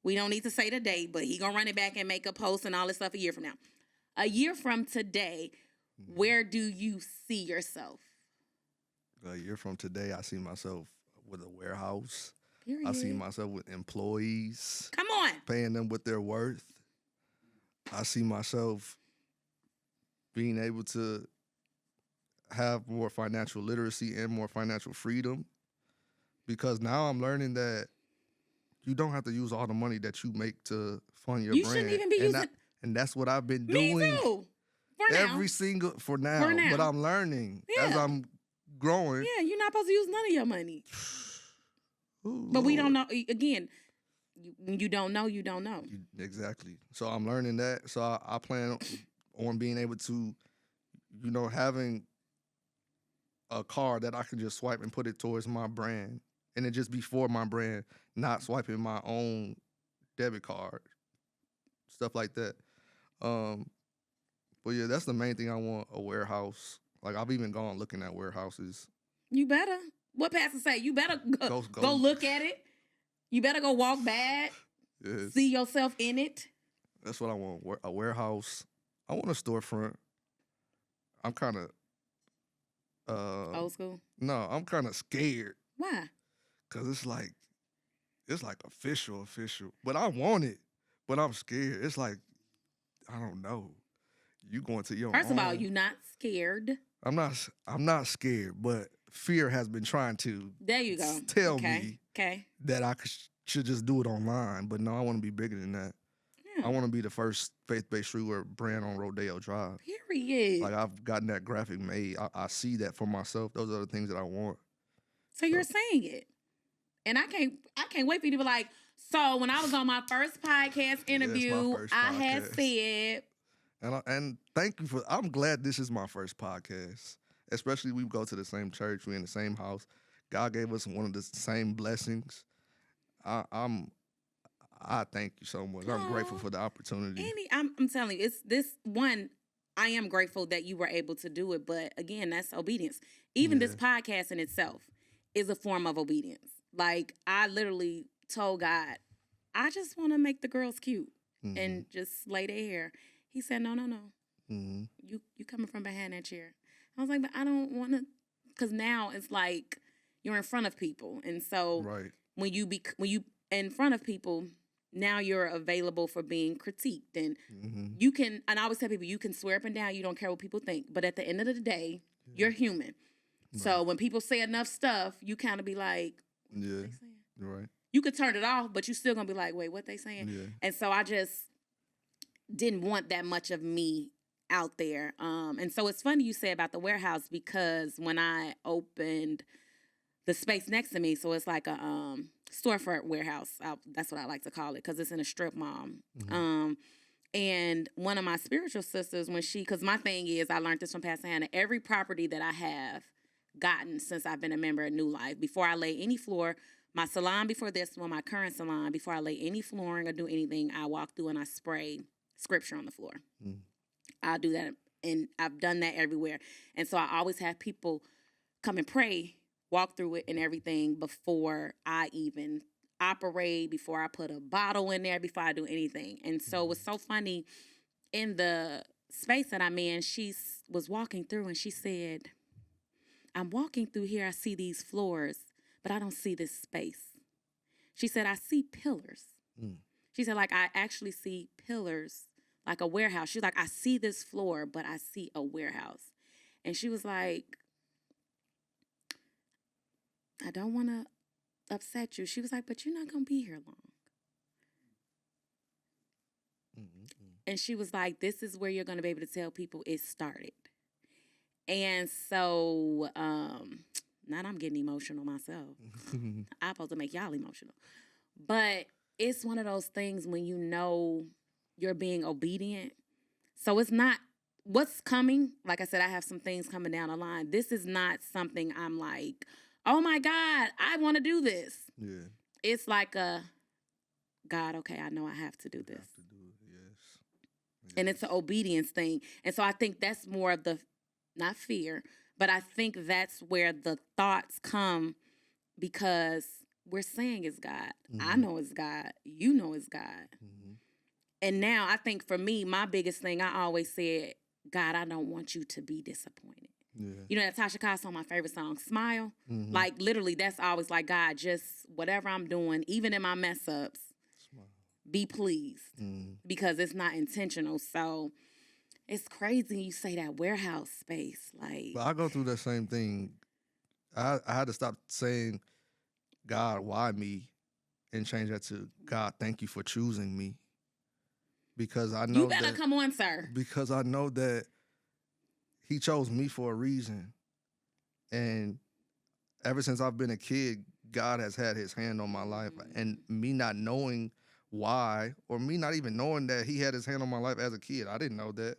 S1: we don't need to say the date, but he gonna run it back and make a post and all this stuff a year from now. A year from today, where do you see yourself?
S2: A year from today, I see myself with a warehouse.
S1: Period.
S2: I see myself with employees.
S1: Come on.
S2: Paying them what they're worth. I see myself being able to have more financial literacy and more financial freedom. Because now I'm learning that you don't have to use all the money that you make to fund your brand.
S1: You shouldn't even be using...
S2: And that's what I've been doing.
S1: Me too.
S2: For now. But I'm learning as I'm growing.
S1: Yeah, you're not supposed to use none of your money.
S2: Ooh,
S1: but we don't know. Again, you don't know, you don't know.
S2: Exactly. So I'm learning that. So I plan on being able to, having a card that I can just swipe and put it towards my brand, and it just be for my brand, not swiping my own debit card, stuff like that. But yeah, that's the main thing I want, a warehouse. Like, I've even gone looking at warehouses.
S1: You better. What Pastor say? You better go look at it. You better go walk back.
S2: Yes.
S1: See yourself in it.
S2: That's what I want. A warehouse. I want a storefront. I'm kind of
S1: old school.
S2: No, I'm kind of scared.
S1: Why?
S2: Cause it's like official. But I want it. But I'm scared. It's like, I don't know. You going to your
S1: First of all,
S2: own.
S1: you not scared.
S2: I'm not scared, but fear has been trying to
S1: There you go.
S2: tell me
S1: Okay.
S2: that I should just do it online. But no, I want to be bigger than that.
S1: Yeah.
S2: I want to be the first faith-based streetwear brand on Rodeo Drive.
S1: Period.
S2: Like, I've gotten that graphic made. I see that for myself. Those are the things that I want.
S1: So you're saying it. And I can't wait for you to be like, so when I was on my first podcast interview, I had said.
S2: And thank you I'm glad this is my first podcast. Especially we go to the same church, we in the same house. God gave us one of the same blessings. I thank you so much. I'm grateful for the opportunity.
S1: Andy, I'm telling you, it's this one. I am grateful that you were able to do it, but again, that's obedience. Even this podcast in itself is a form of obedience. Like, I literally told God, I just want to make the girls cute and just slay their hair. He said, no.
S2: Mm-hmm.
S1: You coming from behind that chair. I was like, but I don't want to, because now it's like you're in front of people. And so when you in front of people, now you're available for being critiqued. And you can, and I always tell people, you can swear up and down, you don't care what people think. But at the end of the day, you're human. Right. So when people say enough stuff, you kind of be like, what they saying?
S2: Right.
S1: You could turn it off, but you still going to be like, wait, what they saying? Yeah. And so I just didn't want that much of me out there. And so it's funny you say about the warehouse, because when I opened the space next to me, so it's like a storefront warehouse. That's what I like to call it, because it's in a strip mall. And one of my spiritual sisters, because my thing is, I learned this from Pastor Hannah, every property that I have gotten since I've been a member of New Life, before I lay any floor, my salon before this one, my current salon, before I lay any flooring or do anything, I walk through and I spray scripture on the floor. I'll do that, and I've done that everywhere. And so I always have people come and pray, walk through it and everything before I even operate, before I put a bottle in there, before I do anything. And so it was so funny, in the space that I'm in, she was walking through and she said, I'm walking through here, I see these floors, but I don't see this space. She said, I see pillars. She said, like, I actually see pillars, like a warehouse. She's like, I see this floor, but I see a warehouse. And she was like, I don't want to upset you. She was like, but you're not going to be here long. And she was like, this is where you're going to be able to tell people it started. And so, now I'm getting emotional myself. I'm supposed to make y'all emotional. But it's one of those things when you know you're being obedient. So it's not what's coming. Like I said, I have some things coming down the line. This is not something I'm like, oh my God, I want to do this. Yeah. It's like God, okay, I know I have to do this. Have to do it, yes. And it's an obedience thing. And so I think that's more of the, not fear, but I think that's where the thoughts come, because we're saying it's God. I know it's God. You know it's God. And now I think for me, my biggest thing, I always said, God, I don't want you to be disappointed. Yeah. You know that Tasha Cobb's song, my favorite song, Smile? Like, literally, that's always like, God, just whatever I'm doing, even in my mess ups, smile. Be pleased, because it's not intentional. So it's crazy you say that warehouse space. Like,
S2: but I go through that same thing. I had to stop saying, God, why me? And change that to, God, thank you for choosing me. Because I know
S1: you better come on, sir.
S2: Because I know that he chose me for a reason. And ever since I've been a kid, God has had his hand on my life. And me not knowing why, or me not even knowing that he had his hand on my life as a kid, I didn't know that.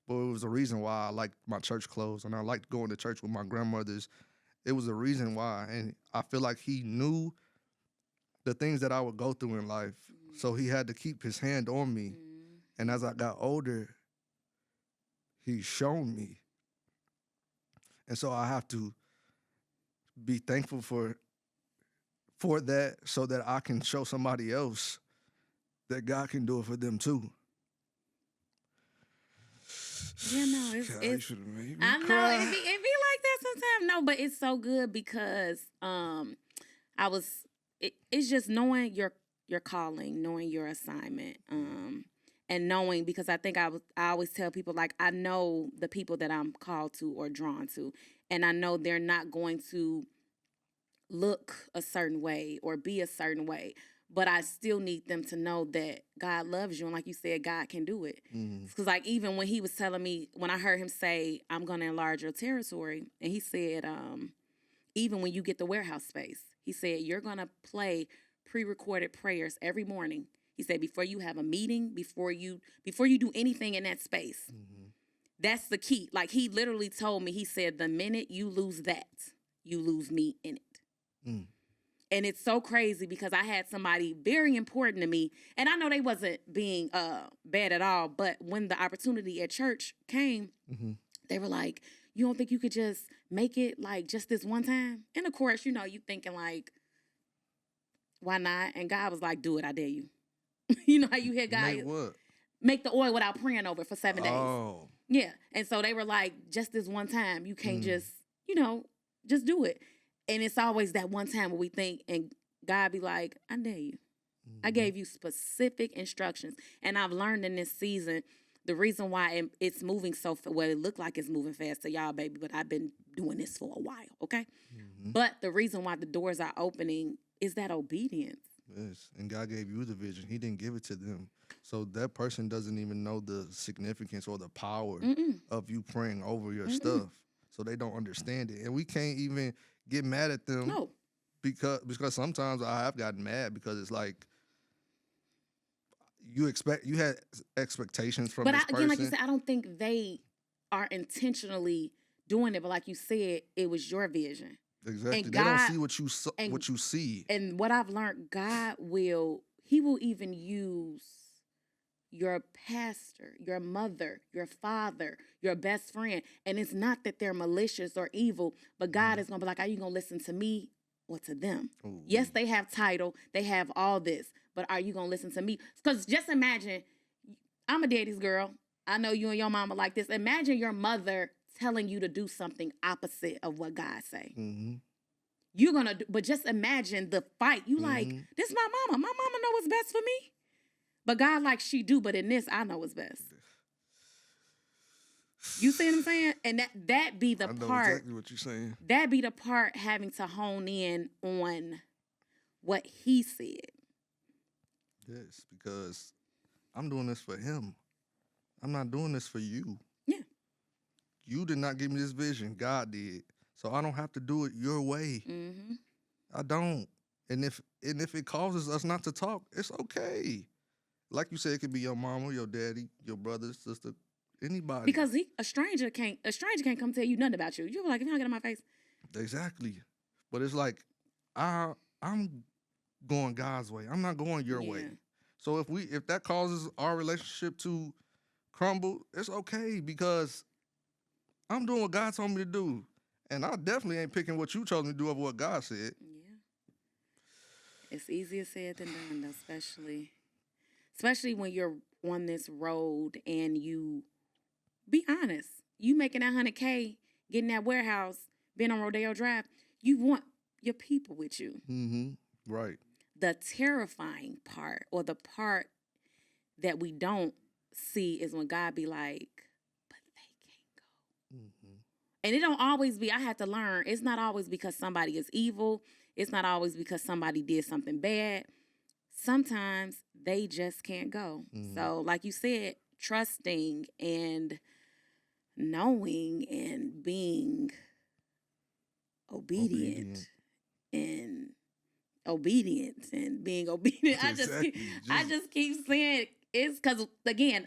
S2: but it was a reason why I liked my church clothes and I liked going to church with my grandmothers. It was a reason why, and I feel like he knew the things that I would go through in life, so he had to keep his hand on me. And as I got older, he shown me, and so I have to be thankful for that, so that I can show somebody else that God can do it for them too.
S1: Yeah, no,
S2: God, you
S1: it's
S2: should have made me
S1: I know
S2: cry.
S1: it be like that sometimes. No, but it's so good because it's just knowing your calling, knowing your assignment, and knowing, because I think I always tell people, like, I know the people that I'm called to or drawn to, and I know they're not going to look a certain way or be a certain way, but I still need them to know that God loves you, and like you said, God can do it. Because like even when he was telling me, when I heard him say, I'm going to enlarge your territory, and he said, even when you get the warehouse space, he said, you're going to play pre-recorded prayers every morning. He said, before you have a meeting, before you do anything in that space. That's the key. Like, he literally told me, he said, the minute you lose that, you lose me in it. And it's so crazy because I had somebody very important to me, and I know they wasn't being bad at all, but when the opportunity at church came, they were like, you don't think you could just make it like just this one time? And of course, you thinking like, why not? And God was like, do it, I dare you. You know how you hear God?
S2: Make what?
S1: Make the oil without praying over it for 7 days.
S2: Oh.
S1: Yeah. And so they were like, just this one time, you can't just do it. And it's always that one time where we think, and God be like, I dare you. I gave you specific instructions. And I've learned in this season, the reason why it's moving so fast, well, it looked like it's moving fast to y'all, baby, but I've been doing this for a while, okay? But the reason why the doors are opening is that obedience.
S2: Yes, and God gave you the vision. He didn't give it to them. So that person doesn't even know the significance or the power of you praying over your stuff. So they don't understand it. And we can't even get mad at them.
S1: No.
S2: Because sometimes I have gotten mad because it's like you had expectations from this person.
S1: But again, like you said, I don't think they are intentionally doing it. But like you said, it was your vision.
S2: Exactly.
S1: And
S2: they don't see what you see.
S1: And what I've learned, he will even use your pastor, your mother, your father, your best friend. And it's not that they're malicious or evil, but God is going to be like, are you going to listen to me or to them? Ooh. Yes, they have title. They have all this. But are you going to listen to me? Because just imagine, I'm a daddy's girl. I know you and your mama like this. Imagine your mother telling you to do something opposite of what God say. You're going to, but just imagine the fight. You like, this my mama. My mama know what's best for me. But God, like, she do, but in this, I know what's best. You see what I'm saying? And that be the part. I know
S2: exactly what you're saying.
S1: That be the part having to hone in on what he said.
S2: Yes, because I'm doing this for him. I'm not doing this for you.
S1: Yeah.
S2: You did not give me this vision. God did. So I don't have to do it your way. I don't. And if it causes us not to talk, it's okay. Like you said, it could be your mama, your daddy, your brother, sister, anybody.
S1: Because a stranger can't come tell you nothing about you. You're like, if you don't get in my face.
S2: Exactly. But it's like, I'm going God's way. I'm not going your way. So if that causes our relationship to crumble, it's okay because I'm doing what God told me to do. And I definitely ain't picking what you told me to do over what God said.
S1: Yeah. It's easier said than done, though, especially when you're on this road and you, be honest, you making that 100K, getting that warehouse, being on Rodeo Drive, you want your people with you.
S2: Right.
S1: The terrifying part, or the part that we don't see, is when God be like, but they can't go. And it don't always be, I had to learn, it's not always because somebody is evil. It's not always because somebody did something bad. Sometimes they just can't go. So like you said, trusting and knowing and being obedient. And being obedient.
S2: Exactly.
S1: I just keep saying it's because, again,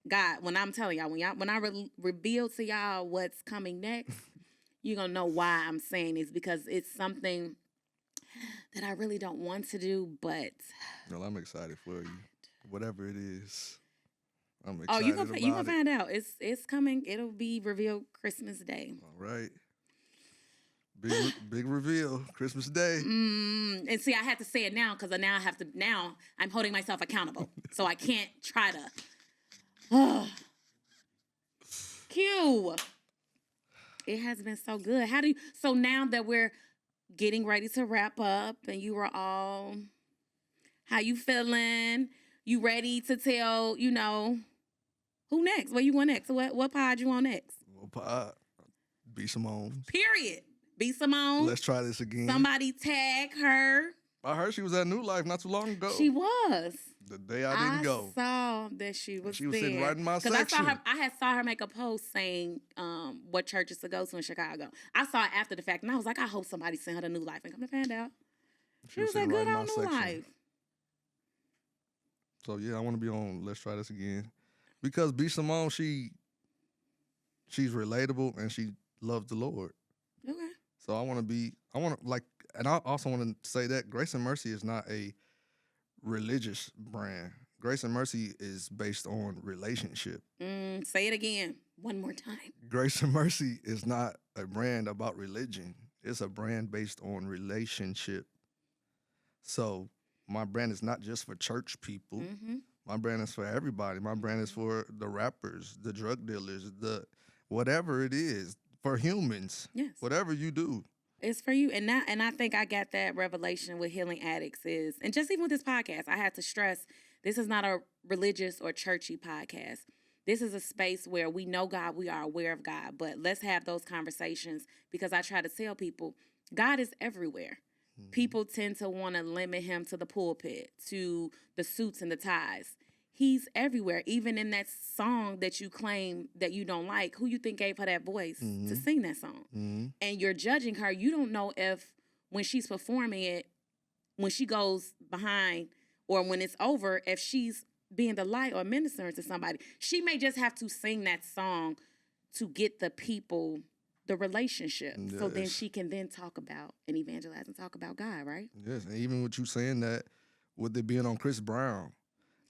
S1: God, when I'm telling y'all, when I reveal to y'all what's coming next, you're going to know why I'm saying this, because it's something that I really don't want to do, but...
S2: Well, I'm excited for you. Whatever it is, I'm
S1: Oh,
S2: excited about
S1: you gonna
S2: it.
S1: find out. It's coming. It'll be revealed Christmas Day.
S2: All right. Big reveal, Christmas Day.
S1: And see, I had to say it now because now I'm holding myself accountable. So I can't try to. Q. It has been so good. So now that we're getting ready to wrap up and you are all, how you feeling? You ready to tell, who next? Where you going next? What pod you on next?
S2: What pod? B. Simone.
S1: Period. B. Simone.
S2: Let's try this again.
S1: Somebody tag her.
S2: I heard she was at New Life not too long ago.
S1: She was.
S2: The day I didn't go.
S1: I saw that she was
S2: She was
S1: there.
S2: sitting right in my section.
S1: I had saw her make a post saying what churches to go to in Chicago. I saw it after the fact, and I was like, I hope somebody sent her to New Life. And come to find out, she was like, good on New Life.
S2: So, yeah, I want to be on Let's Try This Again. Because B. Simone, she's relatable, and she loves the Lord.
S1: Okay.
S2: So and I also want to say that Greyce and Merci is not a religious brand. Greyce and Merci is based on relationship.
S1: Say it again, one more time.
S2: Greyce and Merci is not a brand about religion. It's a brand based on relationship. So my brand is not just for church people. Mm-hmm. My brand is for everybody. My brand is for the rappers, the drug dealers, the whatever it is, for humans.
S1: Yes.
S2: Whatever you do.
S1: It's for you. And I think I got that revelation with Healing Addicts and just even with this podcast, I had to stress, this is not a religious or churchy podcast. This is a space where we know God, we are aware of God, but let's have those conversations, because I try to tell people, God is everywhere. Mm-hmm. People tend to want to limit him to the pulpit, to the suits and the ties. He's everywhere, even in that song that you claim that you don't like. Who you think gave her that voice to sing that song? Mm-hmm. And you're judging her. You don't know if when she's performing it, when she goes behind or when it's over, if she's being the light or ministering to somebody. She may just have to sing that song to get the people the relationship. Yes. So then she can then talk about and evangelize and talk about God, right?
S2: Yes, and even with you saying that, with it being on Chris Brown,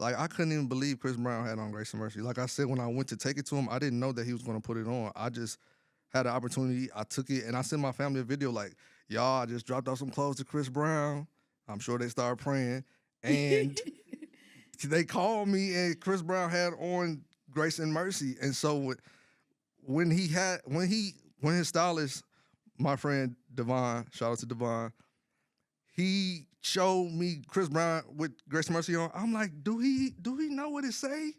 S2: like, I couldn't even believe Chris Brown had on Greyce and Merci. Like I said, when I went to take it to him, I didn't know that he was going to put it on. I just had the opportunity. I took it, and I sent my family a video like, y'all, I just dropped off some clothes to Chris Brown. I'm sure they started praying. And they called me, and Chris Brown had on Greyce and Merci. And so when his stylist, my friend Devon, shout out to Devon, he showed me Chris Brown with Greyce and Merci on. I'm like, do he know what it say?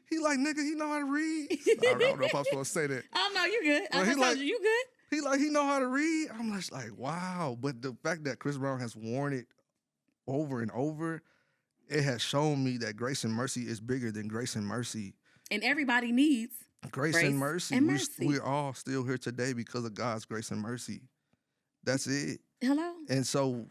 S2: He like, nigga, he know how to read. I don't know if I'm supposed to say that.
S1: Oh no, you good. I told you good.
S2: He know how to read. I'm just like, wow. But the fact that Chris Brown has worn it over and over, it has shown me that Greyce and Merci is bigger than Greyce and Merci.
S1: And everybody needs
S2: Greyce and Merci. We're all still here today because of God's grace and mercy. That's it.
S1: Hello.
S2: And so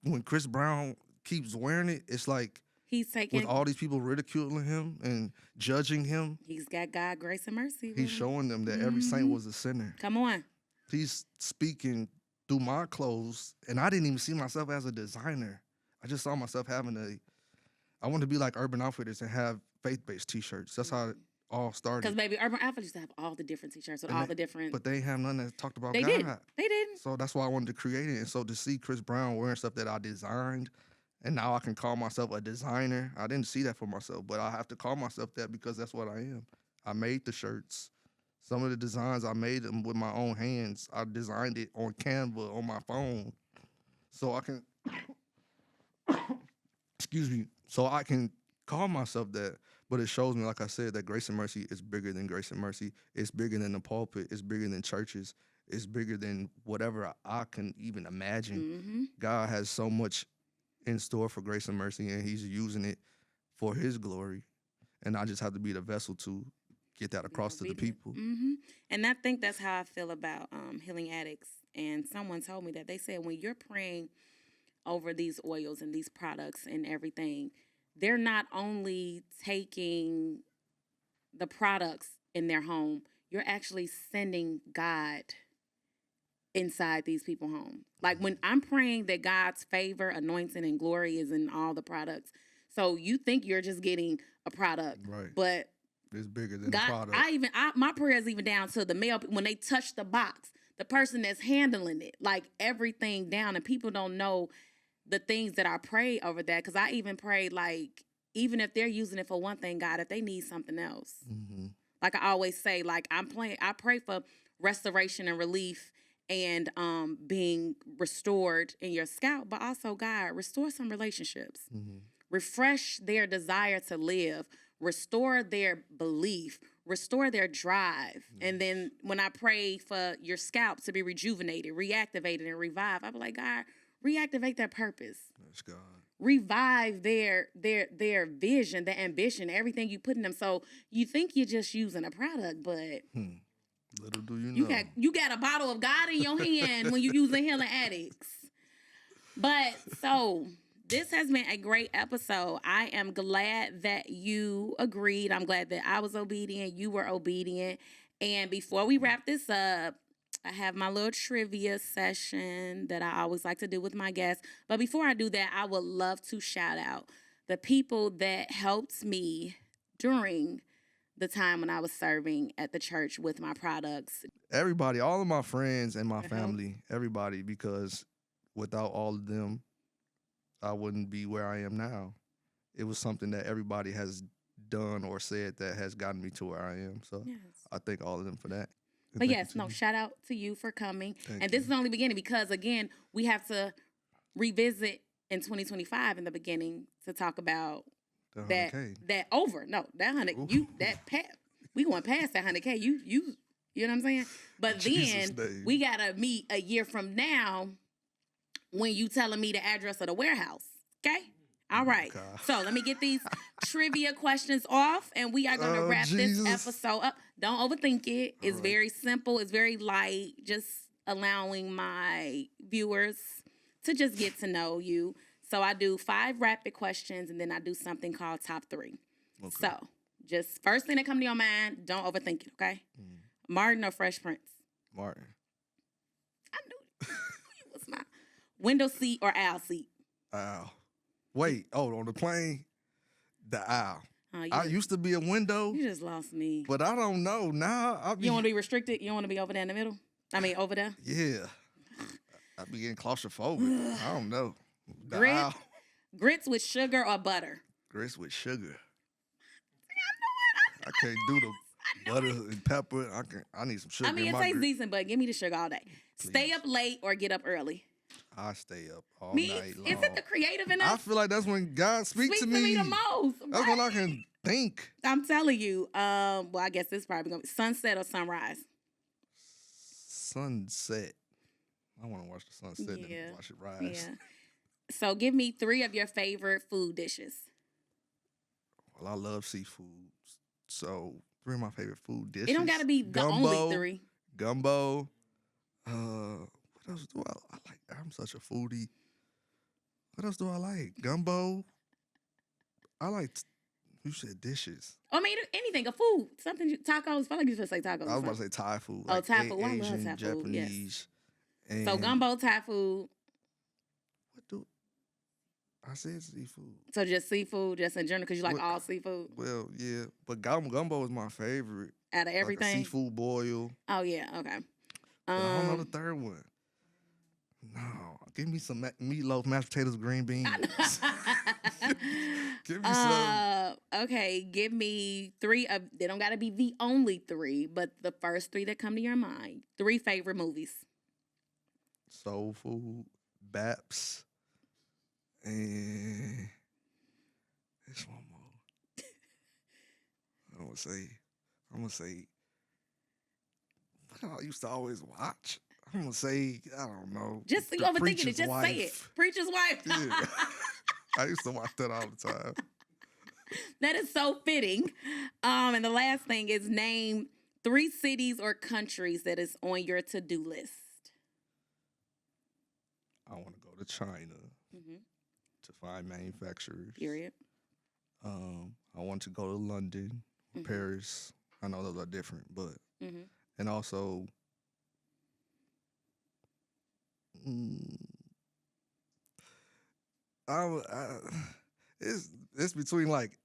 S2: when Chris Brown keeps wearing it, it's like
S1: he's taking,
S2: with all these people ridiculing him and judging him,
S1: he's got God, grace, and mercy.
S2: He's showing them that every saint was a sinner.
S1: Come on.
S2: He's speaking through my clothes, and I didn't even see myself as a designer. I just saw myself I wanted to be like Urban Outfitters and have faith-based T-shirts. That's how it all started.
S1: Because, baby, Urban Outfitters used to have all the different T-shirts with all the different...
S2: But they ain't have none that talked about
S1: God. They didn't.
S2: So that's why I wanted to create it. And so to see Chris Brown wearing stuff that I designed, and now I can call myself a designer. I didn't see that for myself, but I have to call myself that because that's what I am. I made the shirts. Some of the designs, I made them with my own hands. I designed it on Canva, on my phone. So I can... Excuse me. So I can call myself that. But it shows me, like I said, that Greyce and Merci is bigger than Greyce and Merci. It's bigger than the pulpit. It's bigger than churches. It's bigger than whatever I can even imagine. Mm-hmm. God has so much in store for Greyce and Merci, and he's using it for his glory. And I just have to be the vessel to get that across to the people.
S1: Mm-hmm. And I think that's how I feel about Healing Addicts. And someone told me that. They said when you're praying over these oils and these products and everything, they're not only taking the products in their home, you're actually sending God inside these people's home. Like when I'm praying that God's favor, anointing, and glory is in all the products. So you think you're just getting a product,
S2: Right.
S1: but
S2: It's bigger than
S1: God,
S2: the product.
S1: my prayer is even down to the mail when they touch the box, the person that's handling it, like everything down, and people don't know the things that I pray over that. Because I even pray, like, even if they're using it for one thing, God, if they need something else, like I always say, like I pray for restoration and relief and being restored in your scalp, but also God, restore some relationships, refresh their desire to live, restore their belief, restore their drive. And then when I pray for your scalp to be rejuvenated, reactivated, and revived, I be like, God, reactivate their purpose.
S2: That's God.
S1: Revive their vision, their ambition, everything you put in them. So you think you're just using a product, but
S2: little do you know.
S1: you got a bottle of God in your hand when you're using Healing Addicts. But so this has been a great episode. I am glad that you agreed. I'm glad that I was obedient. You were obedient. And before we wrap this up, I have my little trivia session that I always like to do with my guests. But before I do that, I would love to shout out the people that helped me during the time when I was serving at the church with my products.
S2: Everybody, all of my friends and my family, everybody, because without all of them, I wouldn't be where I am now. It was something that everybody has done or said that has gotten me to where I am. So I thank all of them for that.
S1: But yes, no, shout out to you for coming.
S2: Thank
S1: this is only beginning because, again, we have to revisit in 2025 in the beginning to talk about that 100, we going past that 100K. You know what I'm saying? But then we got to meet a year from now when you telling me the address of the warehouse. Okay? All right. So let me get these trivia questions off, and we are going to wrap this episode up. Don't overthink it. It's very simple. It's very light. Just allowing my viewers to just get to know you. So I do 5 rapid questions, and then I do something called top 3. Okay. So just first thing that come to your mind, don't overthink it, okay? Martin or Fresh Prince?
S2: Martin.
S1: I knew you was my window seat or aisle seat?
S2: Aisle. Wait, on the plane, the aisle. I used to be a window.
S1: You just lost me.
S2: But I don't know. Now
S1: you want to be restricted? You don't want to be over there in the middle? I mean, over there?
S2: Yeah. I be getting claustrophobic. I don't know.
S1: Grits with sugar or butter?
S2: Grits with sugar. I can't do the butter and pepper. I need some sugar.
S1: I mean, it tastes decent, but give me the sugar all day. Please. Stay up late or get up early?
S2: I stay up all night long.
S1: Is it the creative in us?
S2: I feel like that's when God speaks to me
S1: the most.
S2: That's when I can think.
S1: I'm telling you. Well, I guess this is probably going to be sunset or sunrise?
S2: Sunset. I want to watch the sunset and watch it rise.
S1: Yeah. So give me 3 of your favorite food dishes.
S2: Well, I love seafood. So 3 of my favorite food dishes.
S1: It don't got to be the only 3.
S2: Gumbo. What else do I like? I'm such a foodie. What else do I like? Gumbo. I like, you said dishes.
S1: I mean, anything, a food. Something, tacos. I feel like you should say tacos.
S2: I was about to say Thai food.
S1: Like Thai food.
S2: Asian,
S1: I love Thai food.
S2: Japanese.
S1: Yes. So gumbo, Thai food.
S2: I said seafood.
S1: So just seafood, just in general, because you like all seafood?
S2: Well, yeah. But gumbo is my favorite.
S1: Out of everything?
S2: Like a seafood boil.
S1: Oh, yeah. Okay.
S2: But I don't know the third one. No. Give me some meatloaf, mashed potatoes, green beans. Give me some.
S1: Okay. Give me 3 of, they don't got to be the only 3, but the first 3 that come to your mind. 3 favorite movies.
S2: Soul Food, Baps. And there's one more. I'm gonna say what I used to always watch. I'm gonna say, I don't know.
S1: Just you overthinking it, just say it. Preacher's Wife.
S2: Yeah. I used to watch that all the time.
S1: That is so fitting. And the last thing is name 3 cities or countries that is on your to-do list.
S2: I want to go to China. To find manufacturers.
S1: Period.
S2: I want to go to London, Paris. I know those are different, but
S1: Mm-hmm.
S2: and also I it's between like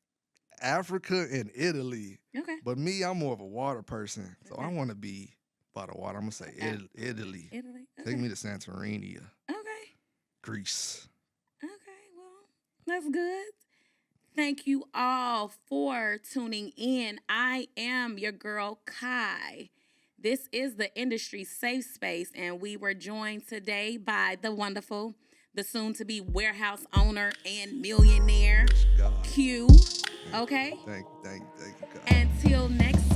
S2: Africa and Italy.
S1: Okay.
S2: But me, I'm more of a water person, so I
S1: Okay.
S2: want to be by the water. I'm gonna say Italy.
S1: Italy. Okay.
S2: Take me to Santorini,
S1: Okay.
S2: Greece.
S1: Okay. Well, that's good. Thank you all for tuning in. I am your girl, Kai. This is the Industry Safe Space, and we were joined today by the wonderful, the soon-to-be warehouse owner and millionaire,
S2: God.
S1: Q. Okay?
S2: Thank you, God.
S1: Until next